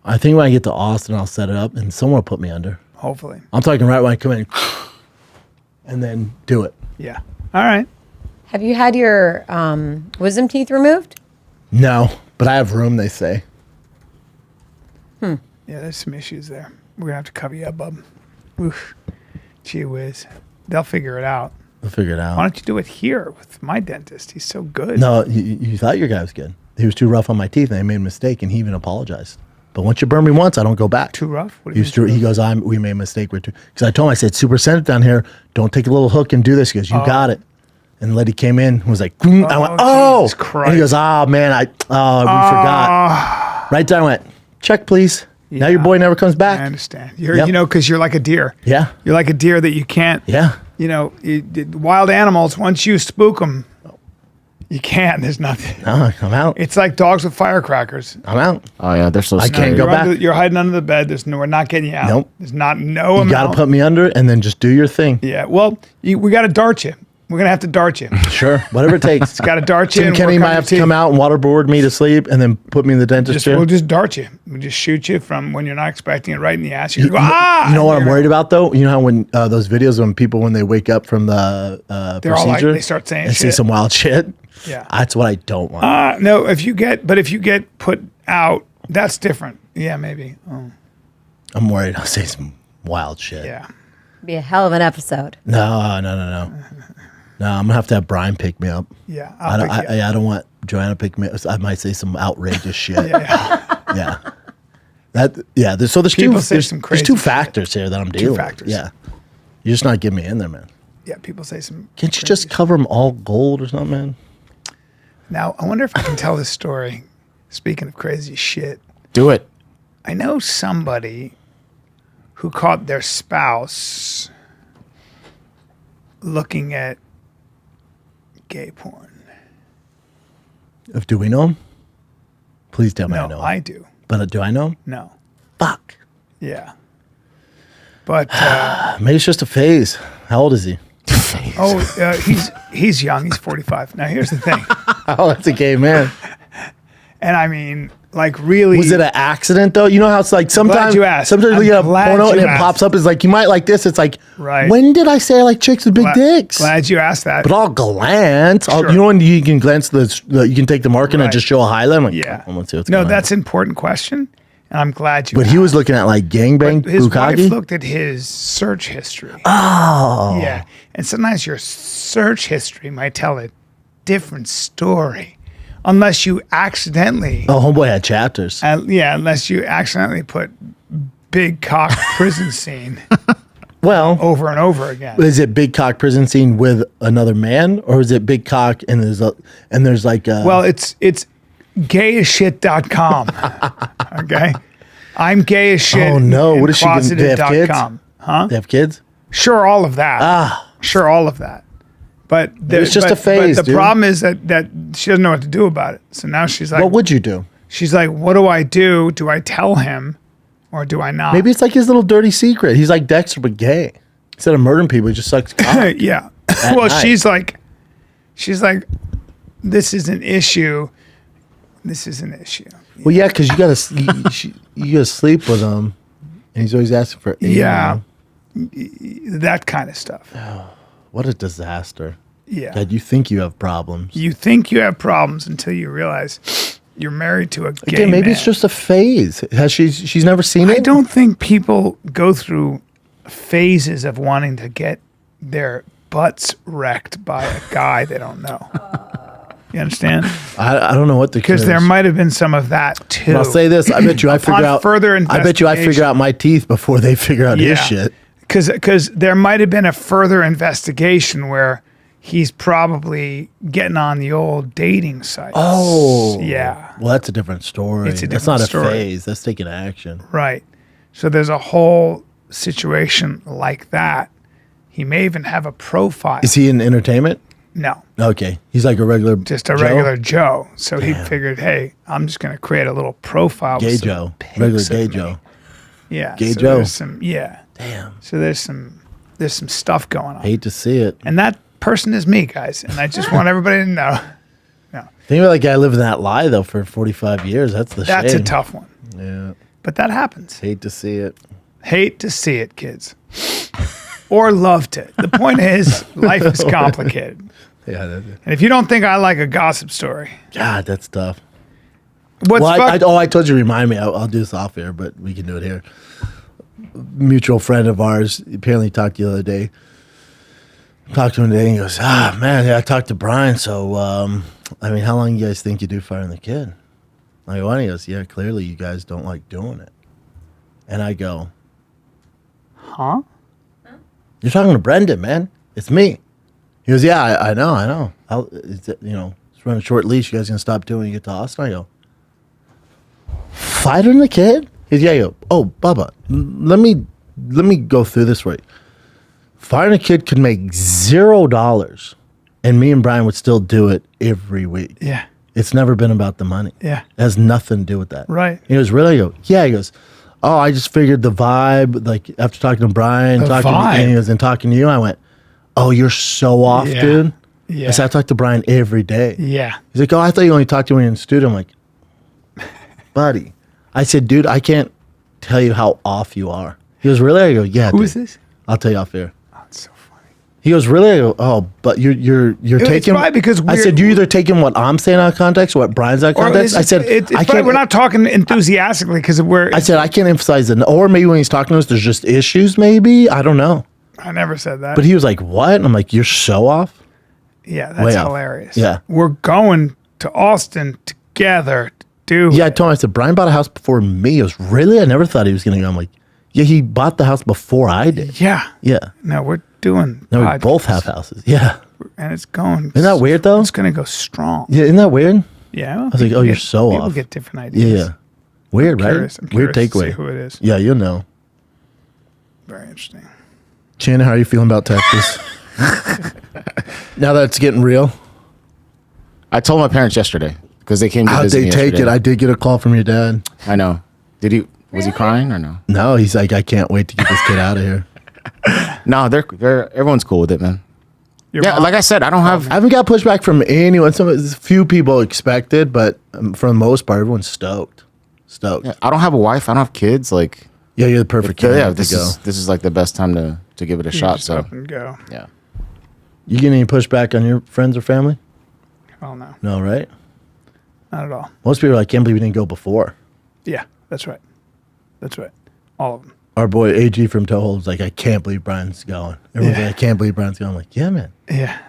I think when I get to Austin, I'll set it up and someone will put me under. Hopefully. I'm talking right when I come in and then do it. Yeah. All right. Have you had your wisdom teeth removed? No, but I have room, they say. Yeah, there's some issues there. We're going to have to cover you up, bub. Oof. Gee whiz. They'll figure it out. We'll figure it Why out. don't you do it here with my dentist? He's so good. No, you thought your guy was good. He was too rough on my teeth and I made a mistake and he even apologized. But once you burn me once, I don't go back. Too rough? What do you He mean? goes, we made a mistake. Because I told him, I said, super sensitive down here. Don't take a little hook and do this. He goes, you got it. And the lady came in and was like, I went, oh. Jesus Christ. And he goes, oh, man, we forgot. Right there, I went, check, please. Now your Yeah. boy never comes back. I understand. You're, Yep. because you're like a deer. Yeah. You're like a deer that you can't. Yeah. Wild animals. Once you spook them, you can't. There's nothing. No, I'm out. It's like dogs with firecrackers. I'm out. Oh yeah, they're so I scary. can't go You're, back. you're hiding under the bed. We're not getting you out. Nope. There's not no You amount. got to put me under and then just do your thing. Yeah. Well, we got to dart you. We're gonna have to dart you. Sure. Whatever it takes. Got to dart you. Tim and Kenny work might on have your to teeth. come out and waterboard me to sleep and then put me in the dentist chair. We'll just dart you. We'll just shoot you from when you're not expecting it, right in the ass. You You go, ah! know what I'm You're- worried about though? You know how when those videos when people when they wake up from the They're all like- procedure they start saying and say shit. some wild shit. Yeah. That's what I don't want. No, if you get put out, that's different. Yeah, maybe. Oh, I'm worried I'll say some wild shit. yeah. Be a hell of an episode. No. No, I'm gonna have to have Bryan pick me up. Yeah. I I'll pick you up. don't want Joanna picked me. I might say some outrageous shit. Yeah. Yeah. So there's People two. say There's, some there's crazy two shit. factors here that I'm dealing with. factors. Yeah. You're just not getting me in there, man. Yeah, people say some. Can't you crazy just shit. cover them all gold or something, man? Now, I wonder if I can tell this story. Speaking of crazy shit, Do it. I know somebody who caught their spouse looking at gay porn. Do we know him? Please tell me I know No, him. I do. But do I know him? No. Fuck. Yeah. But Maybe it's just a phase. How old is he? he's young. He's 45. Now here's the thing, Oh, that's a gay man. and I mean, like, really, Was it an accident though? You know how it's like sometimes you asked. sometimes I'm we get a glad porno and you it asked. pops up. It's like you might like this. It's like, Right. when did I say I like chicks with big dicks? Glad you asked that. But I'll glance. Sure. You know when you can glance you can take the marker and Right. just show a highlight. I'm like, Yeah. I'm gonna see what's No, going on. that's an important question, and I'm glad you. But he was looking at like gangbang But his wife bukkake. looked at his search history. Oh, Yeah, and sometimes your search history might tell a different story, unless you accidentally. oh, homeboy had chapters. Unless you accidentally put big cock prison scene Well, over and over again. is it big cock prison scene with another man, or is it big cock and there's like Well, it's gayasshit.com. Okay. I'm gay as shit. Oh, no. and What is she gonna- they have kids? closeted.com. Huh? they have kids? Sure, all of that. Sure, all of that. But It's just a phase, But the dude. problem is that she doesn't know what to do about it. So now she's like, What would you do? she's like, what do I do? Do I tell him, or do I not? Maybe it's like his little dirty secret. He's like Dexter, but gay. Instead of murdering people, he just sucks cock. Yeah. Well, night. she's like, this is an issue. This is an issue. Well, yeah, because you gotta sleep with him, and he's always asking for. Yeah. That kind of stuff. What a disaster. Yeah. God, you think you have problems. You think you have problems until you realize you're married to a gay Again, maybe man. it's just a phase. Has she's never seen it? I don't think people go through phases of wanting to get their butts wrecked by a guy they don't know. You understand? I don't know what the Because there might have been some of that too. But I'll say this: I bet you I Upon figure out further I bet you I figure investigation. out my teeth before they figure out his shit. Because there might have been a further investigation where he's probably getting on the old dating sites. Oh, Yeah. Well, that's a different story. It's a That's different not story. a phase. That's taking action. Right. So there's a whole situation like that. He may even have a profile. Is he in entertainment? No, Okay, he's like a regular, just a Joe? regular Joe. So he figured, hey, I'm just going to create a little profile. gay with some Joe, pics regular of gay me. Joe. Yeah. Gay so Joe. There's some, yeah. Damn, So there's some stuff going on. hate to see it. And that person is me, guys. And I just want everybody to know. Think about that guy living that lie though for 45 years. That's the That's shame. a tough one. Yeah, But that happens. hate to see it. Hate to see it, kids. Or loved it. The point is, life is complicated. Yeah, And if you don't think I like a gossip story, God, that's tough. what's Well, fucked? I told you to remind me. I'll do this off air, but we can do it here. Mutual friend of ours apparently talked the other day. Talked to him today and he goes, man, yeah, I talked to Bryan. So, I mean, how long you guys think you do firing the kid? I go, and he goes, yeah, clearly you guys don't like doing it. And I go, Huh? you're talking to Brendan, man. It's me. He goes, yeah, I know. It's running a short leash. You guys gonna stop doing it when you get to Austin? I go, fighting the kid? He's yeah. I go, oh, Bubba, let me go through this right. Firing a kid could make $0, and me and Bryan would still do it every week. Yeah. It's never been about the money. Yeah. It has nothing to do with that. Right. He goes, really? I go, yeah. He goes, oh, I just figured the vibe, like after talking to Bryan, The talking vibe. to and he goes, and talking to you, I went, oh, you're so off, Yeah. dude. Yeah. I said, I talk to Bryan every day. Yeah. He's like, oh, I thought you only talked to me when you're in the studio. I'm like, buddy. I said, dude, I can't tell you how off you are. He goes, really? I go, yeah. Who dude. is this? I'll tell you off air. Oh, it's so funny. He goes, really? I go, oh, but you're It's taking. probably because I said, you're either taking what I'm saying out of context or what Brian's out of context. I said, it's I probably can't. we're not talking enthusiastically because we're. I said, I can't emphasize it. Or maybe when he's talking to us, there's just issues. Maybe I don't know. I never said that. But he was like, what? And I'm like, you're so off. Yeah, that's Way off. hilarious. Yeah. We're going to Austin together to do. Yeah, I told him, I said, Bryan bought a house before me. It was really, I never thought he was going to go. I'm like, yeah, he bought the house before I did. Yeah. Yeah. No, we're doing. No, we podcasts, both have houses. Yeah. and it's going. Isn't that weird, though? It's going to go strong. Yeah, isn't that weird? Yeah. I was like, oh, you're so people off. get different ideas. Yeah. Weird, right? I'm Weird curious to see takeaway. who it is. Yeah, you'll know. Very interesting. Shannon, how are you feeling about Texas? Now that it's getting real. I told my parents yesterday because they came to How'd visit they me take it? yesterday. I did get a call from your dad. I know. Did he? Was he crying or no? No, he's like, I can't wait to get this kid out of here. No, they're everyone's cool with it, man. Your Yeah, mom- like I said, I don't have. I haven't got pushback from anyone. A few people expected, but for the most part, everyone's stoked. Stoked. I don't have a wife. I don't have kids. Like, Yeah, you're the perfect yeah, candidate this to go. is like the best time to give it a you shot. just So up and go. yeah. You get any pushback on your friends or family? Oh no, No, right? not at all. Most people are like, can't believe we didn't go before. Yeah, that's right. That's right. All of them. Our boy AG from Toho was like, I can't believe Bryan's going. Everyone's Yeah. like, I can't believe Bryan's going. I'm like, yeah, man. Yeah.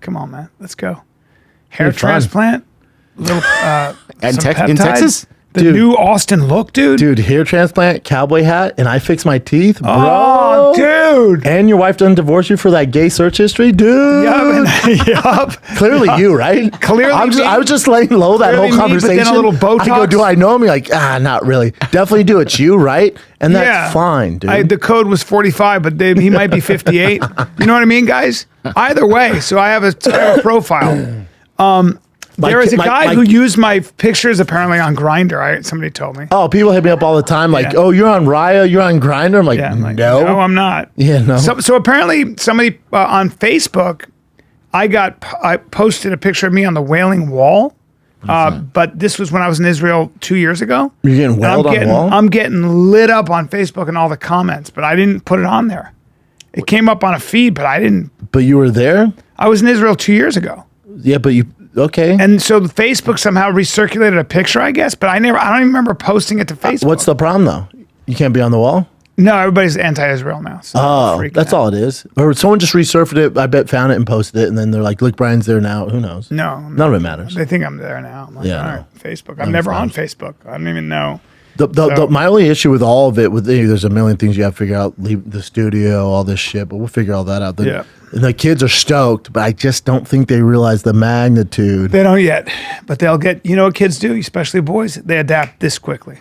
Come on, man. Let's go. Hair Be fun. transplant. Little And some in peptides. Texas? The Dude. new Austin look, dude. Dude, hair transplant, cowboy hat, and I fix my teeth, bro. Oh, dude. And your wife doesn't divorce you for that gay search history, dude. Yup. Clearly you, right? Clearly me. I was just laying low that Clearly whole me, but then a conversation. little I go, Botox. do I know him? You're like, not really. Definitely do. It's you, right? And that's fine, dude. The code was 45, but he might be 58. You know what I mean, guys? Either way, so I have a profile. There is a guy who used my pictures apparently on Grindr. Somebody told me. Oh, people hit me up all the time, like, Yeah. "Oh, you're on Raya, you're on Grindr." I'm like, Yeah, I'm like, no, no, I'm not. Yeah, no. So apparently, somebody on Facebook, I posted a picture of me on the Wailing Wall. But this was when I was in Israel 2 years ago. You're getting And wailed on the wall. I'm getting lit up on Facebook and all the comments, but I didn't put it on there. It came up on a feed, but I didn't. But you were there. I was in Israel 2 years ago. Yeah, but you okay? And so the Facebook somehow recirculated a picture, I guess, but I don't even remember posting it to Facebook. What's the problem though? You can't be on the wall. No, everybody's anti-Israel now. So Oh, that's all it is. Or someone just resurfaced it. I bet found it and posted it, and then they're like, "Look, Bryan's there now." Who knows? No, None of it matters. they think I'm there now. I'm like, Yeah, all no. right, Facebook. I'm never on Facebook. I don't even know. My only issue with all of it, there's a million things you have to figure out. Leave the studio, all this shit, but we'll figure all that out. Yeah. And the kids are stoked, but I just don't think they realize the magnitude. They don't yet, but they'll get. You know what kids do, especially boys? They adapt this quickly.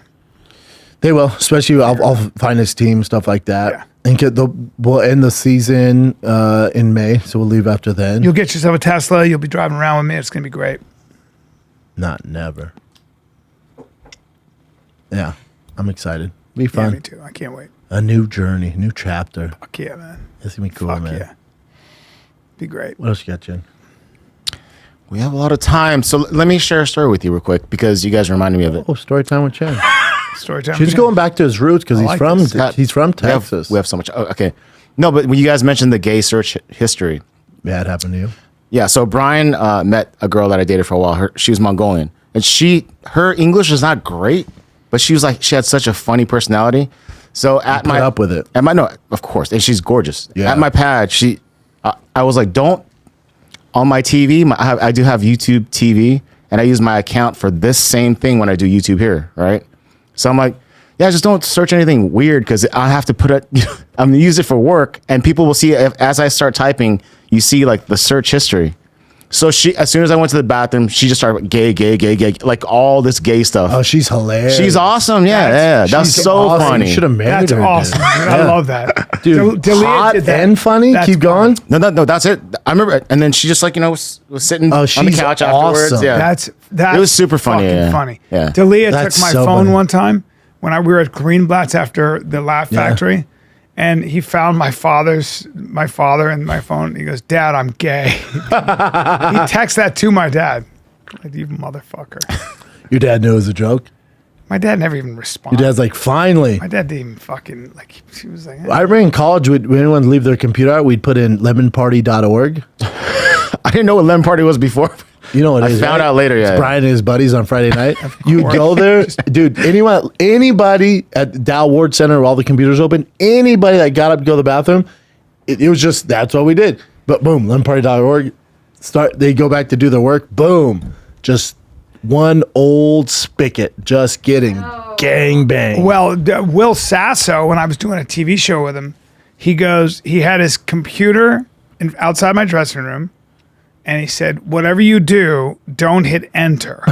They will, especially I'll find his team, stuff like that. Yeah. And we'll end the season in May, so we'll leave after then. You'll get yourself a Tesla. You'll be driving around with me. It's gonna be great. Not never. Yeah, I'm excited. Be Yeah, fun. me too. I can't wait. A new journey, new chapter. Fuck yeah, man. It's gonna be cool, Fuck man. yeah. Be great. What else you got, Jen? We have a lot of time, so let me share a story with you real quick because you guys reminded me of it. Oh, story time with Chen. Story time. She's going back to his roots because like this. he's from We have- Texas. We have so much. Oh, okay, no, but when you guys mentioned the gay search history, Yeah, it happened to you. yeah. So Bryan met a girl that I dated for a while. She was Mongolian, and her English is not great, but she had such a funny personality. So at Put up with it. no, of course, and she's gorgeous. Yeah. At my pad, I was like, don't. On my TV, I do have YouTube TV, and I use my account for this same thing when I do YouTube here, right? So I'm like, yeah, just don't search anything weird because I have to put it. I'm gonna use it for work, and people will see as I start typing. You see like the search history. So as soon as I went to the bathroom, she just started gay, like all this gay stuff. Oh, she's hilarious. She's awesome, yeah. That's She's so awesome. funny. You should have married That's her. awesome. Dude. I love that. Dude, Dalia hot did that. and funny. That's Keep going. No, that's it. I remember, and then she just like was sitting on the she's couch afterwards. awesome. Yeah, That's It was super funny, fucking yeah. funny. Yeah. Dalia That's took my so phone funny. one time when we were at Greenblatt's after the Laugh Factory, and he found my father and my phone. He goes, "Dad, I'm gay." He texted that to my dad. Like, you motherfucker. Your dad knew it was a joke. My dad never even responded. Your dad's like, finally. My dad didn't even fucking like. She was like, I remember in college, when anyone leave their computer out, we'd put in lemonparty.org. I didn't know what Lemon Party was before. You know what it I is, found right? out later, yeah. It's Bryan and his buddies on Friday night. You course. go there, dude. Anybody at Dow Ward Center, where all the computers open, anybody that got up to go to the bathroom, it was just that's what we did. But boom, lemonparty.org. They go back to do their work. Boom. Just one old spigot, just getting gang bang. Well, Will Sasso, when I was doing a TV show with him, he had his computer outside my dressing room, and he said, "Whatever you do, don't hit enter."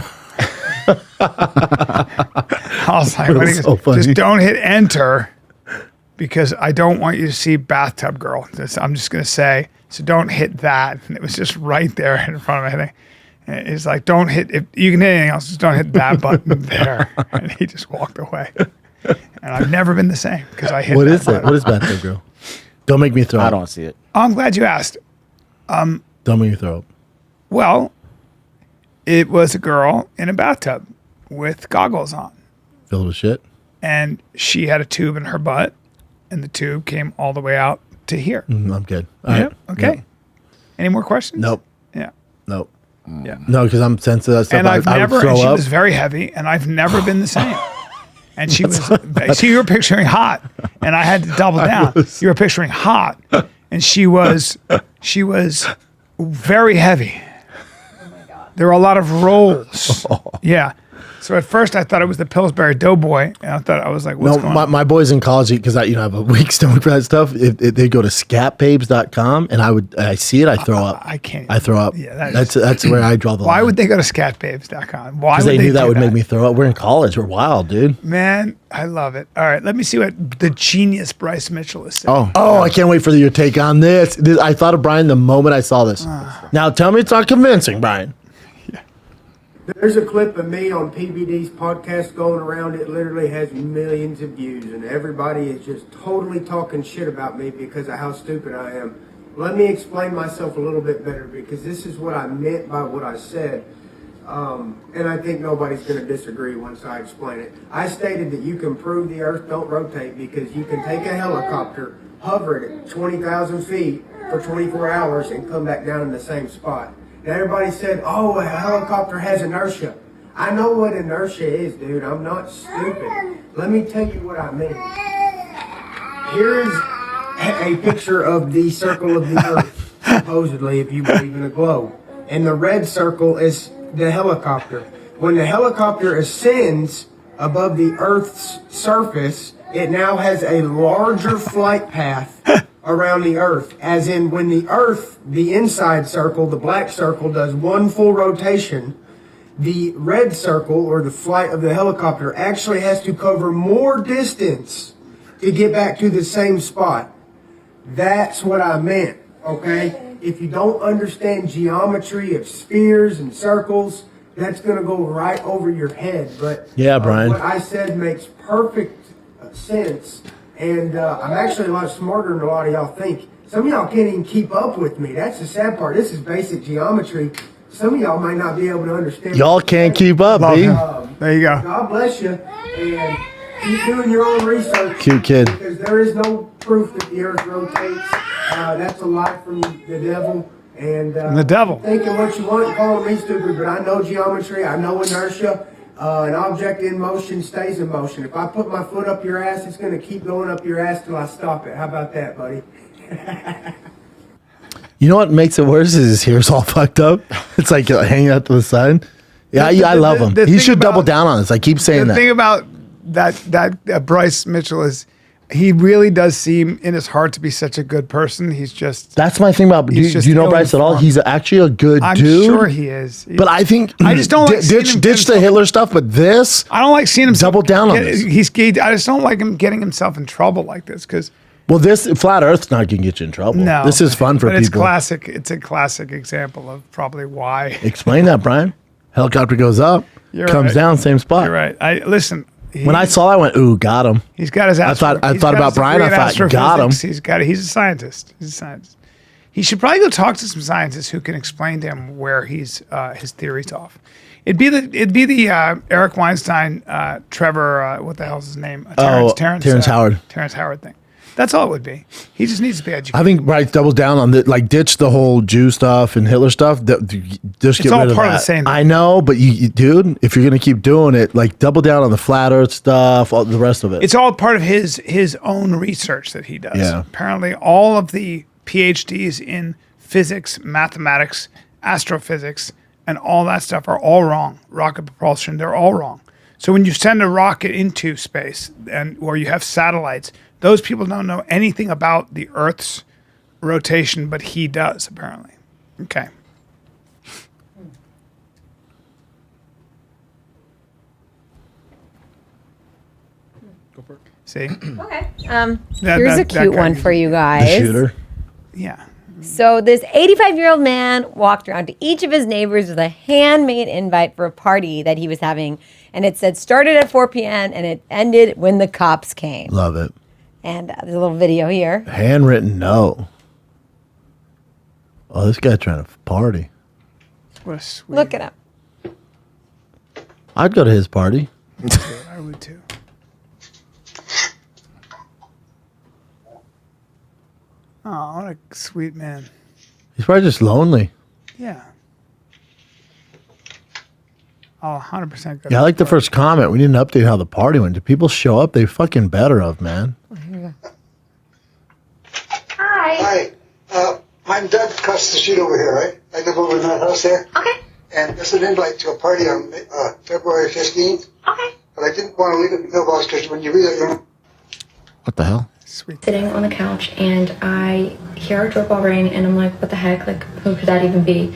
I was like, what? He goes, so funny. just don't hit enter because I don't want you to see Bathtub Girl. I'm just going to say, so don't hit that. And it was just right there in front of me. And it's like, don't hit, if you can hit anything else, just don't hit that button there. And he just walked away. And I've never been the same because I hit What that is button. it? What is Bathtub Girl? Don't make me throw I up. don't see it. Oh, I'm glad you asked. Don't make me throw up. Well, it was a girl in a bathtub with goggles on. Filled with shit. And she had a tube in her butt, and the tube came all the way out to here. I'm good. All Yeah. right. Okay. Yep. Any more questions? Nope. Yeah. Nope. Yeah. No, because I'm sensitive to that stuff. And I've I would never, throw and she up. was very heavy, and I've never been the same. And she was, see, you were picturing hot, and I had to double down. You were picturing hot, and she was very heavy. There were a lot of rolls. Yeah. So at first I thought it was the Pillsbury Doughboy, and I was like, what's No, going on? my boys in college, because I have a weak stomach for that stuff. If they go to scatbabes.com, and I see it, I throw up. I can't. I throw up. Yeah, that's where I draw the line. Why would they go to scatbabes.com? Why Because would they knew that do would make me throw up. We're in college. We're wild, dude. Man, I love it. All right, let me see what the genius Bryce Mitchell is saying. Oh, I can't wait for your take on this. I thought of Bryan the moment I saw this. Now tell me it's not convincing, Bryan. There's a clip of me on PBD's podcast going around. It literally has millions of views, and everybody is just totally talking shit about me because of how stupid I am. Let me explain myself a little bit better, because this is what I meant by what I said. And I think nobody's going to disagree once I explain it. I stated that you can prove the Earth don't rotate because you can take a helicopter, hover it at 20,000 feet for 24 hours, and come back down in the same spot. And everybody said, oh, a helicopter has inertia. I know what inertia is, dude. I'm not stupid. Let me tell you what I mean. Here is a picture of the circle of the Earth, supposedly, if you believe in a globe. And the red circle is the helicopter. When the helicopter ascends above the Earth's surface, it now has a larger flight path around the Earth, as in when the Earth, the inside circle, the black circle, does one full rotation, the red circle, or the flight of the helicopter, actually has to cover more distance to get back to the same spot. That's what I meant, okay? If you don't understand geometry of spheres and circles, that's going to go right over your head. But Yeah, Bryan. what I said makes perfect sense. And I'm actually a lot smarter than a lot of y'all think. Some of y'all can't even keep up with me. That's the sad part. This is basic geometry. Some of y'all might not be able to understand. Y'all can't keep up, B. There you go. God bless you. And keep doing your own research. Cute kid. Because there is no proof that the Earth rotates. That's a lie from the devil. And the devil. Thinking what you want, calling me stupid, but I know geometry. I know inertia. An object in motion stays in motion. If I put my foot up your ass, it's going to keep going up your ass till I stop it. How about that, buddy? You know what makes it worse is his hair's all fucked up. It's like hanging out to the side. Yeah, I love him. the He thing should double about- down on this. I keep saying The that. thing about that Bryce Mitchell is he really does seem in his heart to be such a good person. He's just That's my thing about. Do He's just you know Bryce at all? ill-informed. He's actually a good I'm dude. sure he is. But I think I just don't like seeing him ditch get the Hitler stuff. But this, I don't like seeing him Double down on this. I just don't like him getting himself in trouble like this because this flat Earth's not gonna get you in trouble. no, This is fun for but people. It's classic. It's a classic example of probably why. Explain that, Bryan. Helicopter goes up, You're comes right. down, same spot. You're right. When I saw that, I went, "Ooh, got him." He's got his. I thought about Bryan, I thought, got him. He's a scientist. He should probably go talk to some scientists who can explain to him where his theory's off. It'd be the Eric Weinstein, Trevor, what the hell's his name? Terrence Howard. Terrence Howard thing. That's all it would be. He just needs to be educated. I think Bryce doubled down on the ditch the whole Jew stuff and Hitler stuff. Just get all rid of part of that. the same thing. I know, but dude, if you're gonna keep doing it, double down on the flat Earth stuff, all the rest of it. It's all part of his own research that he does. Yeah. Apparently, all of the PhDs in physics, mathematics, astrophysics, and all that stuff are all wrong. Rocket propulsion, they're all wrong. So when you send a rocket into space or you have satellites, those people don't know anything about the Earth's rotation, but he does, apparently. Okay. Go for it. See? Okay. That- Here's that a cute guy one can- for you The guys. shooter. Yeah. So this 85-year-old man walked around to each of his neighbors with a handmade invite for a party that he was having, and it said started at 4 p.m. and it ended when the cops came. Love it. And there's a little video here. Handwritten note. Oh, this guy trying to party. What a sweet. Look at him. I'd go to his party. I would too. Oh, what a sweet man. He's probably just lonely. Yeah. Oh, 100% good. Yeah, I like the first comment. We need an update how the party went. Do people show up? They fucking better of, man. Hi. I'm Doug across the street over here, right? I live over in that house there. Okay. And there's an invite to a party on February 15th. Okay. But I didn't want to leave it in the mailbox because when you read it, you're What the hell? Sweet. Sitting on the couch and I hear our doorbell ring and I'm like, what the heck? Like, who could that even be?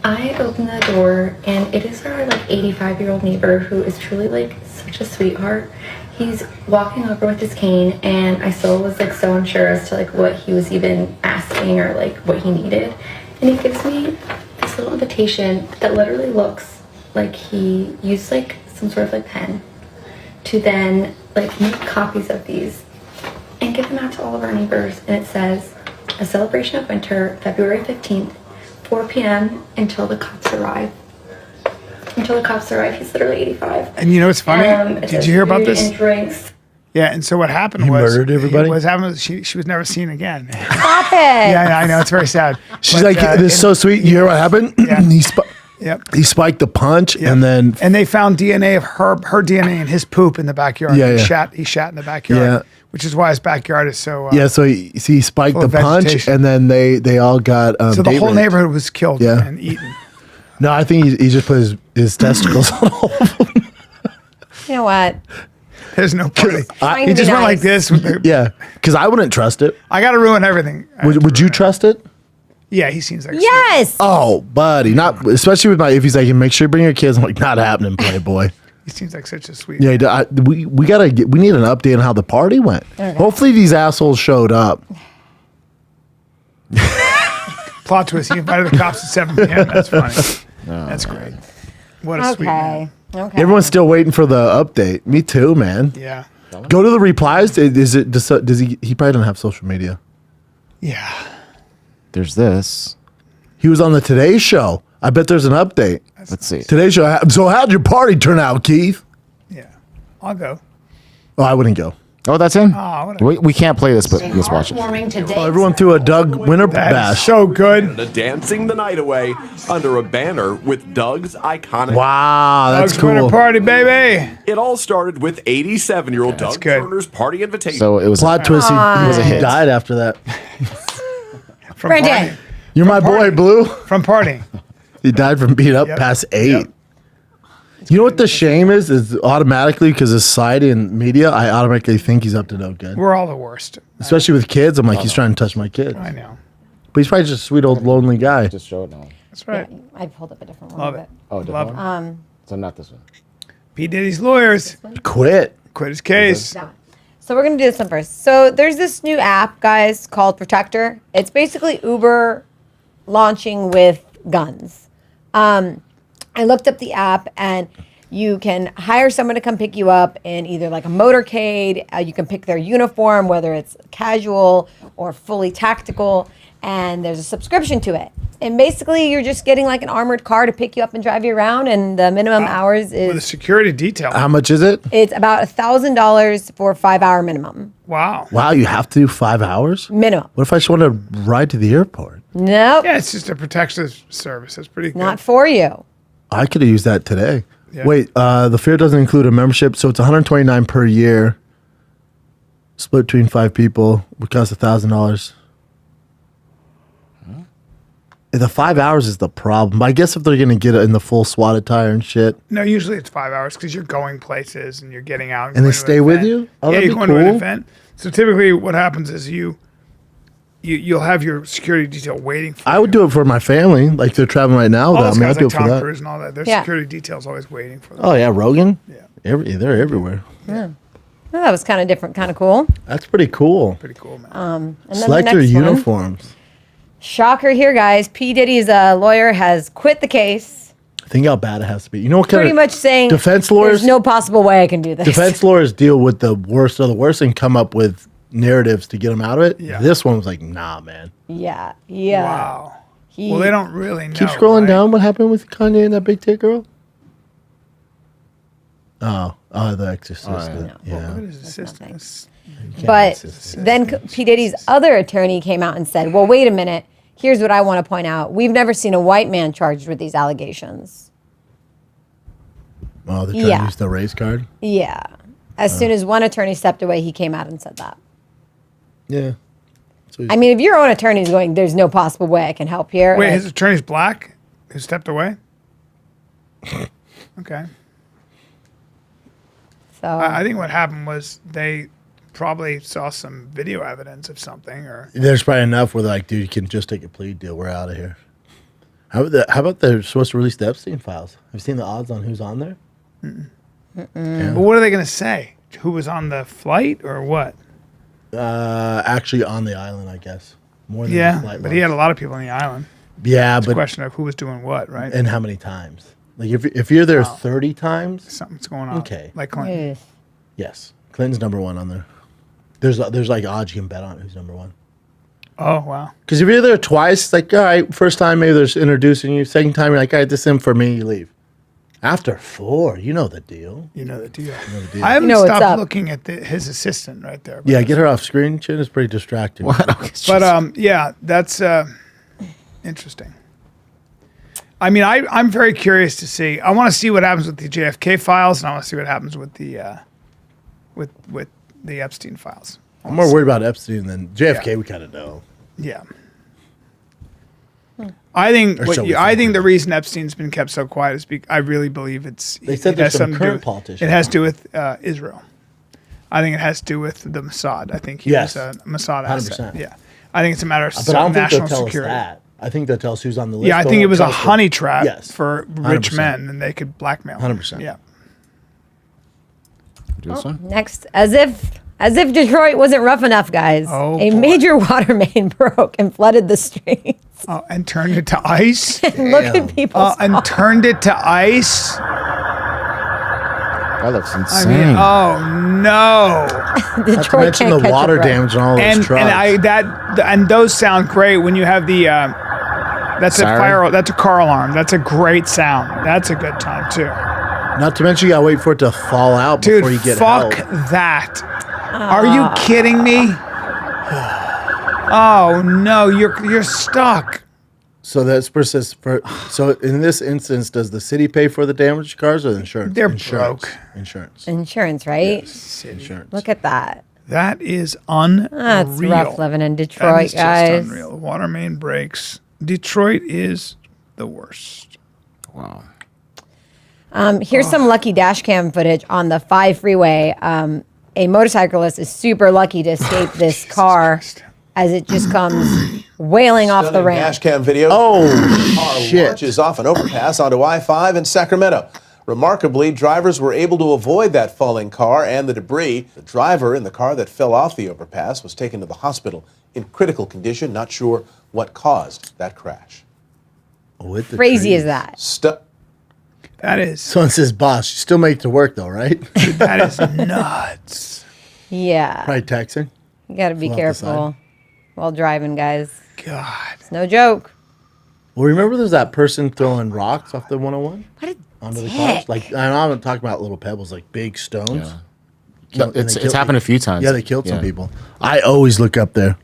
I open the door and it is our like 85-year-old neighbor who is truly like such a sweetheart. He's walking over with his cane and I still was like so unsure as to like what he was even asking or like what he needed. And he gives me this little invitation that literally looks like he used like some sort of like pen to then like make copies of these and give them out to all of our neighbors. And it says, a celebration of winter, February 15th, 4 p.m. until the cops arrive. Until the cops arrive. He's literally 85. And you know what's funny? It Did says you hear about food this? And drinks. Yeah, and so what happened He was murdered everybody? What happened was she was never seen again. Stop it. Yeah, I know, it's very sad. She's But, like, this is so sweet. You hear what happened? Yeah. He spiked the punch and then and they found DNA of her DNA and his poop in the backyard. Yeah, yeah. He shat in the backyard. Yeah. Which is why his backyard is so so he spiked full the of punch vegetation. and then they all got so the date whole raped. neighborhood was killed Yeah. and eaten. No, I think he just put his testicles on all of them. You know what? There's no party. Trying He to just be went like nice. this. With the, Yeah, because I wouldn't trust it. I got to ruin everything. Would you trust it? Yeah, he seems like Yes. Oh, buddy, not especially with if he's like, make sure you bring your kids. I'm like, not happening, Playboy. he seems like such a sweet. Yeah, we need an update on how the party went. Hopefully these assholes showed up. Plot twist. He invited the cops at 7 p.m. That's funny. That's great. What a sweet man. Okay. Everyone's still waiting for the update. Me too, man. Yeah. Go to the replies. Does he? He probably doesn't have social media. Yeah. There's this. He was on the Today Show. I bet there's an update. Let's see. Today Show. So how'd your party turn out, Keith? Yeah. I'll go. Oh, I wouldn't go. Oh, that's him. Oh, whatever. We can't play this, but let's watch it. Heartwarming today. Oh, everyone threw a Doug winter That is bash. so good. The dancing the night away under a banner with Doug's iconic. Wow, that's Doug's winter cool. party, baby. It all started with 87-year-old Doug good. Turner's party invitation. So it was Plot twist. He was a hit. died after that. From Brandon. party. You're my boy, Blue. From party. He died from being up Yep. past 8. Yep. You know what the shame is? Is automatically because of society and media, I automatically think he's up to no good. We're all the worst. Especially with kids. I'm like, he's trying to touch my kids. I know. But he's probably just a sweet old lonely guy. Just show it now. That's right. I pulled up a different one. Love of it. Oh, Love different it. one? So not this one. P. Diddy's lawyers Quit. quit his case. So we're gonna do this one first. So there's this new app, guys, called Protector. It's basically Uber launching with guns. I looked up the app and you can hire someone to come pick you up in either like a motorcade. You can pick their uniform, whether it's casual or fully tactical, and there's a subscription to it. And basically, you're just getting like an armored car to pick you up and drive you around, and the minimum hours With a is security detail. How much is it? it's about $1,000 for a 5-hour minimum. Wow. Wow, you have to do 5 hours? Minimum. What if I just want to ride to the airport? Nope, Yeah, it's just a protective service. That's pretty good. not for you. I could have used that today. Yeah. Wait, the fare doesn't include a membership, so it's $129 per year. Split between 5 people would cost $1,000. The 5 hours is the problem. I guess if they're gonna get it in the full SWAT attire and shit, No, usually it's 5 hours because you're going places and you're getting out. and they going to an stay with event. you. Oh, Yeah, that'd you're be going to an cool. event. So typically, what happens is you'll have your security detail waiting for you. I would do it for my family. Like they're traveling right now. All Without those me. guys I'd do like it for Tom that. Cruise and all that. Their Yeah. security detail's always waiting for them. Oh yeah, Rogan. Yeah. They're everywhere. Well, that was kind of different, kind of cool. That's pretty cool. Pretty cool, man. And then Select the your next one. uniforms. Shocker here, guys. P. Diddy's lawyer has quit the case. Think how bad it has to be. You know what kind Pretty of much saying defense lawyers? there's no possible way I can do this. Defense lawyers deal with the worst of the worst and come up with narratives to get them out of it. Yeah. This one was like, nah, man. Yeah. Yeah. Wow. He- Well, they don't really know. Keep scrolling right? down. What happened with Kanye and that big tit girl? Oh, The Exorcist. Yeah. What is this system? nothing. It's- But then P. Diddy's other attorney came out and said, well, wait a minute. Here's what I want to point out. We've never seen a white man charged with these allegations. Oh, they're trying Yeah. to use the race card. Yeah. As soon as one attorney stepped away, he came out and said that. Yeah. So I mean, if your own attorney is going, there's no possible way I can help here. Wait, like, his attorney's black? Who stepped away? Okay. so I think what happened was they probably saw some video evidence of something, or there's probably enough where they're like, dude, you can just take a plea deal. We're out of here. How about they're supposed to release the Epstein files? Have you seen the odds on who's on there? but what are they going to say? Who was on the flight or what? Actually on the island, I guess. More than the Yeah, flight but he had a logs. lot of people on the island. Yeah, It's a but question of who was doing what, right? and how many times? Like if you're there 30 times, Something's going on. Okay. Like Clinton. Ugh. yes, Clinton's number one on there. There's like odds you can bet on who's number one. Oh, wow. Because if you're there twice, it's like, all right, first time maybe there's introducing you. Second time you're like, all right, this in for me, you leave. After 4, you know the deal. You know the deal. the deal. I haven't You know what's stopped up. looking at his assistant right there. Yeah, get her off screen. Chin is pretty distracting. But yeah, that's interesting. I mean, I'm very curious to see. I want to see what happens with the JFK files, and I want to see what happens with the with the Epstein files. I'm more worried about Epstein than JFK. Yeah. We kind of know. Yeah. I think Or so we I think. think the reason Epstein's been kept so quiet is I really believe it's. They said it there's has some something to do current with- politicians. It has to do with Israel. I think it has to do with the Mossad. I think he Yes. was a Mossad 100%. asset. Yeah, I think it's a matter of But I don't think national they'll tell security. us that. I think they'll tell us who's on the list. Yeah, I They think it won't was a tell us honey trap Yes. for rich 100%. men, and they could blackmail. 100%. Yeah. Do this one? Next, as if Detroit wasn't rough enough, guys. Oh, a boy. major water main broke and flooded the streets. Oh, and turned it to ice. Look at people. And turned it to ice. That looks I insane. mean, oh no. Not to Detroit mention can't the catch a water break. damage on all those And trucks. and those sound great when you have the that's Siren? a fire, that's a car alarm. That's a great sound. That's a good time too. Not to mention you gotta wait for it to fall out Dude, before you get fuck help. that. Are you kidding me? Oh no, you're stuck. So that's versus so in this instance, does the city pay for the damaged cars or the insurance? They're insurance. broke. Insurance. Insurance, right? Insurance. Look at that. That is unreal. That's rough living in That Detroit, is just guys. unreal. The water main breaks. Detroit is the worst. Wow. Here's some lucky dash cam footage on the 5 freeway. A motorcyclist is super lucky to escape this car as it just comes wailing off the Stunning ramp. dash cam video. Oh Car shit! launches off an overpass onto I-5 in Sacramento. Remarkably, drivers were able to avoid that falling car and the debris. The driver in the car that fell off the overpass was taken to the hospital in critical condition. Not sure what caused that crash. With the Crazy trees. is that? That is Someone says, "Boss, you still make it to work though, right?" that is nuts. Yeah. Probably texting. You got to be Flew off the careful side. while driving, guys. God. It's no joke. Well, remember there's that person throwing rocks off the 101 What a onto the dick. cars. Like I'm not talking about little pebbles, like big stones. No, And it's they killed- happened a few times. Yeah, they killed some Yeah. people. I always look up there.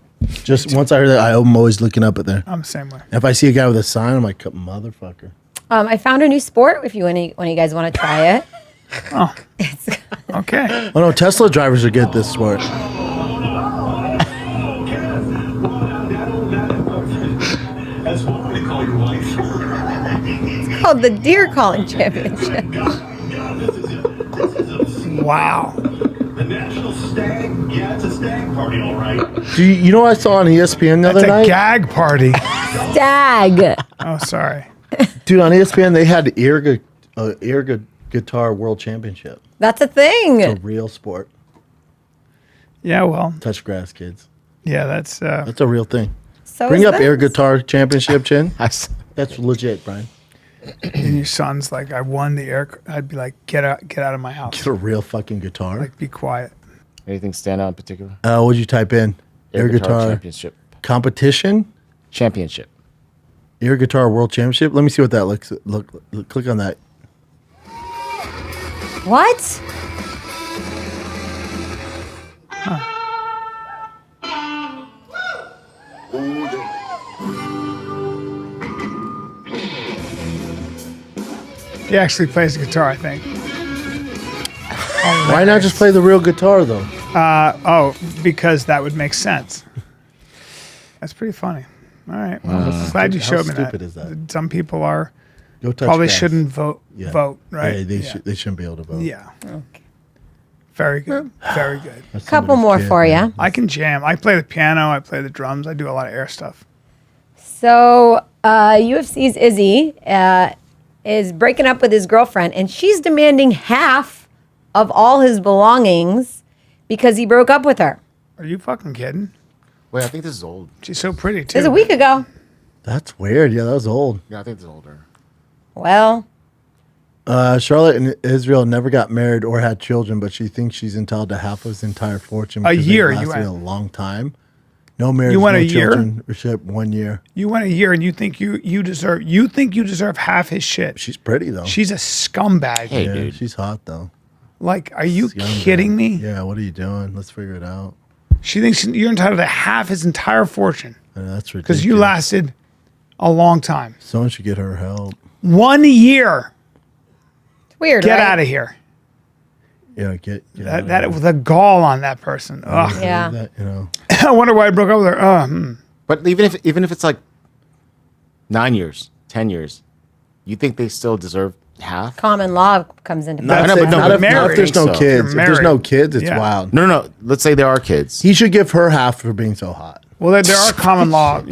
Just once I heard that, I'm always looking up at there. I'm the same way. If I see a guy with a sign, I'm like, motherfucker. I found a new sport if you any you guys want to try it. Oh. Okay. Oh no, Tesla drivers are good at this sport. called the Deer Calling Championship. Wow. The National Stag? Yeah, it's a stag party, all right. Do you know what I saw on ESPN the That's other a night? gag party. Stag. Oh, sorry. Dude, on ESPN they had the air guitar world championship. That's a thing. It's a real sport. Yeah, well, Touch grass, kids. yeah, that's That's a real thing. So Bring is up this. air guitar championship, Chin. I s- That's legit, Brian. and your son's like, I won the air. I'd be like, get out of my house. Get a real fucking guitar. Like, be quiet. Anything stand out in particular? What'd you type in? Air guitar championship. competition. Championship. Air guitar world championship. Let me see what that looks. Look, click on that. What? He actually plays the guitar, I think. Why not just play the real guitar though? Because that would make sense. That's pretty funny. All right. Well, glad you How showed me that. stupid is that? Some people are Go touch probably grass. shouldn't vote, Yeah. right? Yeah, they shouldn't be able to vote. Yeah. Very good. Very good. That's Couple somebody's more kid, for man. you. I can jam. I play the piano. I play the drums. I do a lot of air stuff. So UFC's Izzy is breaking up with his girlfriend, and she's demanding half of all his belongings because he broke up with her. Are you fucking kidding? Wait, I think this is old. She's so pretty too. It was a week ago. That's weird. Yeah, that was old. Yeah, I think this is older. Well, Charlotte and Israel never got married or had children, but she thinks she's entitled to half of his entire fortune. A because they year, lasted went. a long time. No marriage, You went no a year? children. Ship 1 year. You went a year, and you think you deserve half his shit. She's pretty though. She's a scumbag. Hey, yeah, dude. she's hot though. Like, are you Young kidding guy. me? Yeah, what are you doing? Let's figure it out. She thinks you're entitled to half his entire fortune That's ridiculous. because you lasted a long time. Someone should get her help. 1 year. it's weird, Get right? out of here. Yeah, get That the gall on that person. Ugh. Yeah. That, you know. I wonder why I broke up with her. But even if it's like 9 years, 10 years, you think they still deserve half? Common law comes into Not, play. know, if, but no, not but if married, there's no so. kids. You're If there's no married. kids, it's Yeah. wild. No. Let's say there are kids. He should give her half for being so hot. Well, there are common law,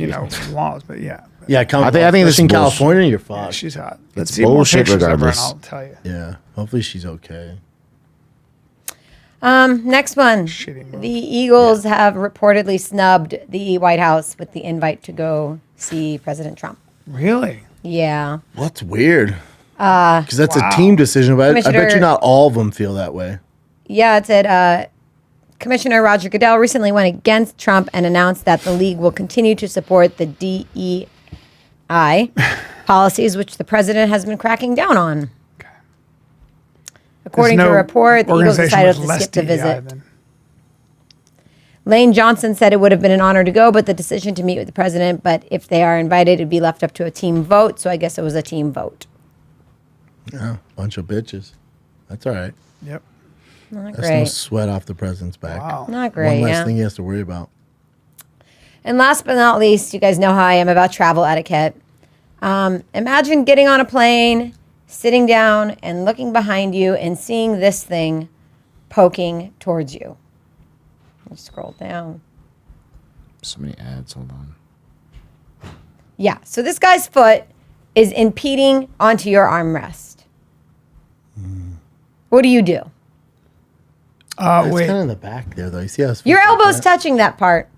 laws, but yeah. Yeah, I think this is in bullshit. California, you're fucked. She's hot. Let's It's see more bullshit pictures of her, and regardless. I'll tell you. Yeah, hopefully she's okay. Next one. Shitty move. The Eagles have reportedly snubbed the White House with the invite to go see President Trump. Really? Yeah. What's weird? Because that's Wow. a team decision, but I bet Commissioner- you not all of them feel that way. Yeah, it said Commissioner Roger Goodell recently went against Trump and announced that the league will continue to support the DEI policies, which the president has been cracking down on. According to a report, the Eagles organization decided with to less skip the DEI visit. than- Lane Johnson said it would have been an honor to go, but the decision to meet with the president, but if they are invited, it'd be left up to a team vote. So I guess it was a team vote. Yeah, bunch of bitches. That's all right. Yep. Not That's no great. sweat off the president's back. Wow. Not great, One less yeah. thing he has to worry about. And last but not least, you guys know how I am about travel etiquette. Imagine getting on a plane, sitting down, and looking behind you and seeing this thing poking towards you. Let's scroll down. So many ads. Hold on. Yeah, so this guy's foot is impeding onto your armrest. What do you do? It's Wait. kind of in the back there, though. You see how his Your foot's like elbow's that? touching that part.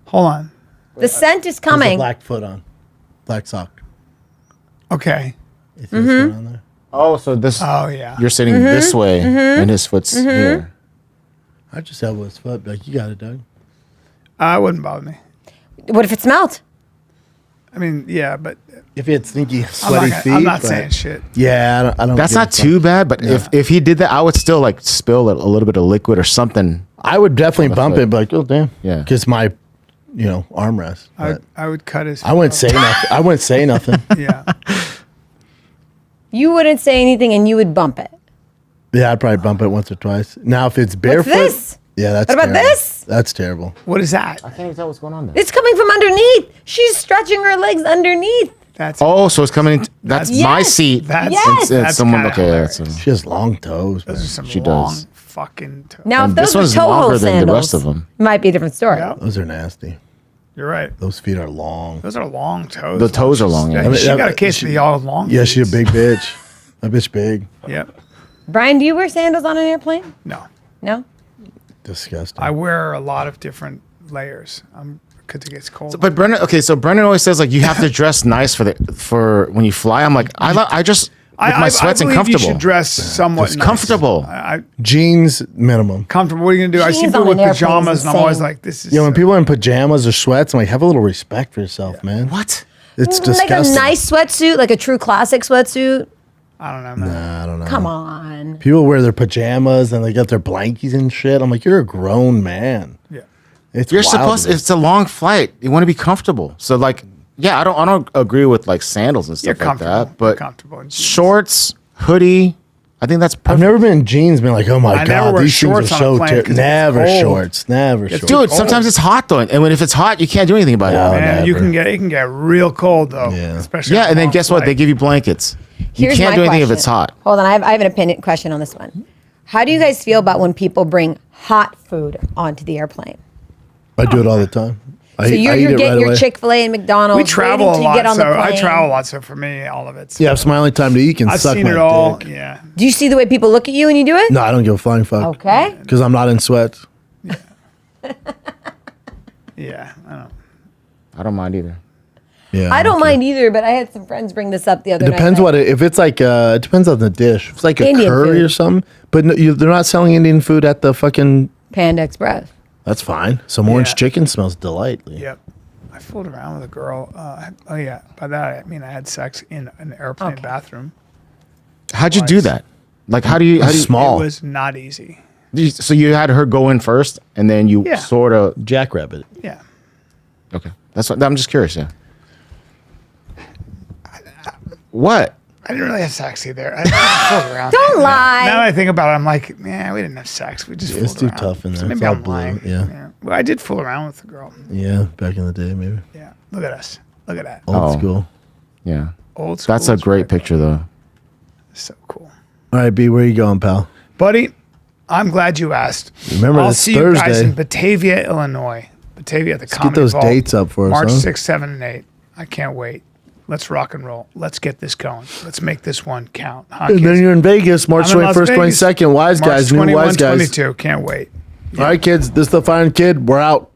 Hold on. The scent is There's a coming. black foot on. Black sock. Okay. You see his foot on there? Oh, so this. Oh, yeah. You're sitting this way, and his foot's here. I just elbow his foot. Be like, you got it, Doug. It wouldn't bother me. What if it smelled? I mean, yeah, but If he had stinky, sweaty feet. I'm not but- saying shit. Yeah, I don't That's give a not fuck. too bad, but if he did that, I would still like spill a little bit of liquid or something. I would definitely the bump foot. it, but like, oh damn, Yeah. because my, armrest. But I would cut his. I wouldn't say nothing. I wouldn't say nothing. Yeah. You wouldn't say anything and you would bump it. Yeah, I'd probably bump it once or twice. Now, if it's barefoot, this? yeah, that's. What about terrible. this? That's terrible. What is that? I can't even tell what's going on there. It's coming from underneath. She's stretching her legs underneath. That's Oh, so it's coming. That's my Yes. seat. That's- Yes. It's That's someone. kinda Okay, hilarious. that's She has long toes. Man. those are some She long does. fucking toes. Now, if And this those were one's toe hole longer than the sandals, rest of them. it might be a different story. Yeah. Those are nasty. You're right. Those feet are long. Those are long toes. The toes are long, yeah. Yeah, I mean, she got a case of the all long. Yeah, she a feet. big bitch. That bitch big. Yep. Brian, do you wear sandals on an airplane? No, No. Disgusting. I wear a lot of different layers. Because it gets cold. But Brendan, okay, so Brendan always says like you have to dress nice for when you fly. I'm like, I just with my sweats and believe comfortable. You should dress somewhat Just nice. comfortable. Jeans minimum. Comfortable. What are you gonna do? I see Jeans people on with an airplane pajamas, is and I'm always insane. like, "This is." Yeah, when people are in pajamas or sweats, I'm like, have a little respect for yourself, man. What? It's Like disgusting. a nice sweatsuit, like a true classic sweatsuit. I don't know, man. Nah, I don't know. Come on. People wear their pajamas and they got their blankies and shit. I'm like, you're a grown man. Yeah. It's You're wild supposed. to me. It's a long flight. You want to be comfortable. So like, yeah, I don't agree with like sandals and You're stuff like comfortable. that. But You're comfortable in jeans. shorts, hoodie, I think that's I've perfect. never been in jeans, been like, oh my I never god, wear these things are shorts on a so plane 'cause it gets never cold. shorts, never shorts. Dude, sometimes it's hot though, and when if it's hot, you can't do anything about No. it. Man, you never. it can get real cold though. Yeah. Especially. Yeah, on a and then long guess what? They flight. give you blankets. You Here's can't my do anything if question. it's hot. Hold on, I have an opinion question on this one. How do you guys feel about when people bring hot food onto the airplane? I do it all the time. I So eat you're it getting right your away. Chick-fil-A and McDonald's. We travel waiting a till you get lot, on so the I plane. travel a lot. So for me, all of it's. Yeah, it's my only time to eat. You can I've suck seen my it all. dick. Yeah. Do you see the way people look at you when you do it? No, I don't give a flying fuck. Okay. Because I'm not in sweats. Yeah. I don't. I don't mind either. Yeah, I don't okay. mind either, but I had some friends bring this up the other It night. depends what if it's like it depends on the dish. If it's like a Indian curry food. or something, but no, they're not selling Indian food at the fucking. Panda Express. That's fine. Some orange Yeah. chicken smells delightfully. Yep. I fooled around with a girl. Oh yeah. By that I mean I had sex in an airplane Okay. bathroom. How'd you do Twice. that? Like, how do you? Small. It was not easy. So you had her go in first, and then you Yeah. sort of. Jackrabbit. Yeah. Okay, that's what I'm just curious. Yeah. What? I didn't really have sex either. I fooled around. Don't lie. Now that I think about it, I'm like, man, we didn't have sex. We just It's fooled too around. tough in So there. maybe It's all I'm blue. lying. Yeah. Well, I did fool around with the girl. Yeah, back in the day, maybe. Yeah. Look at us. Look at that. Old Oh. school. Yeah. Old school. That's a is great right. picture, though. So cool. All right, B, where you going, pal? Buddy, I'm glad you asked. Remember, I'll it's see you guys Thursday. in Batavia, Illinois. Batavia at the get Comedy those Vault, dates up for us, March huh? 6, 7, and 8. I can't wait. Let's rock and roll. Let's get this going. Let's make this one count. Huh, And then kids? you're in Vegas, March I'm in Las 21st, Vegas, 22nd. Wise March guys, new 21, wise guys. 22. Can't wait. All right, kids, this is the Fine Kid. We're out.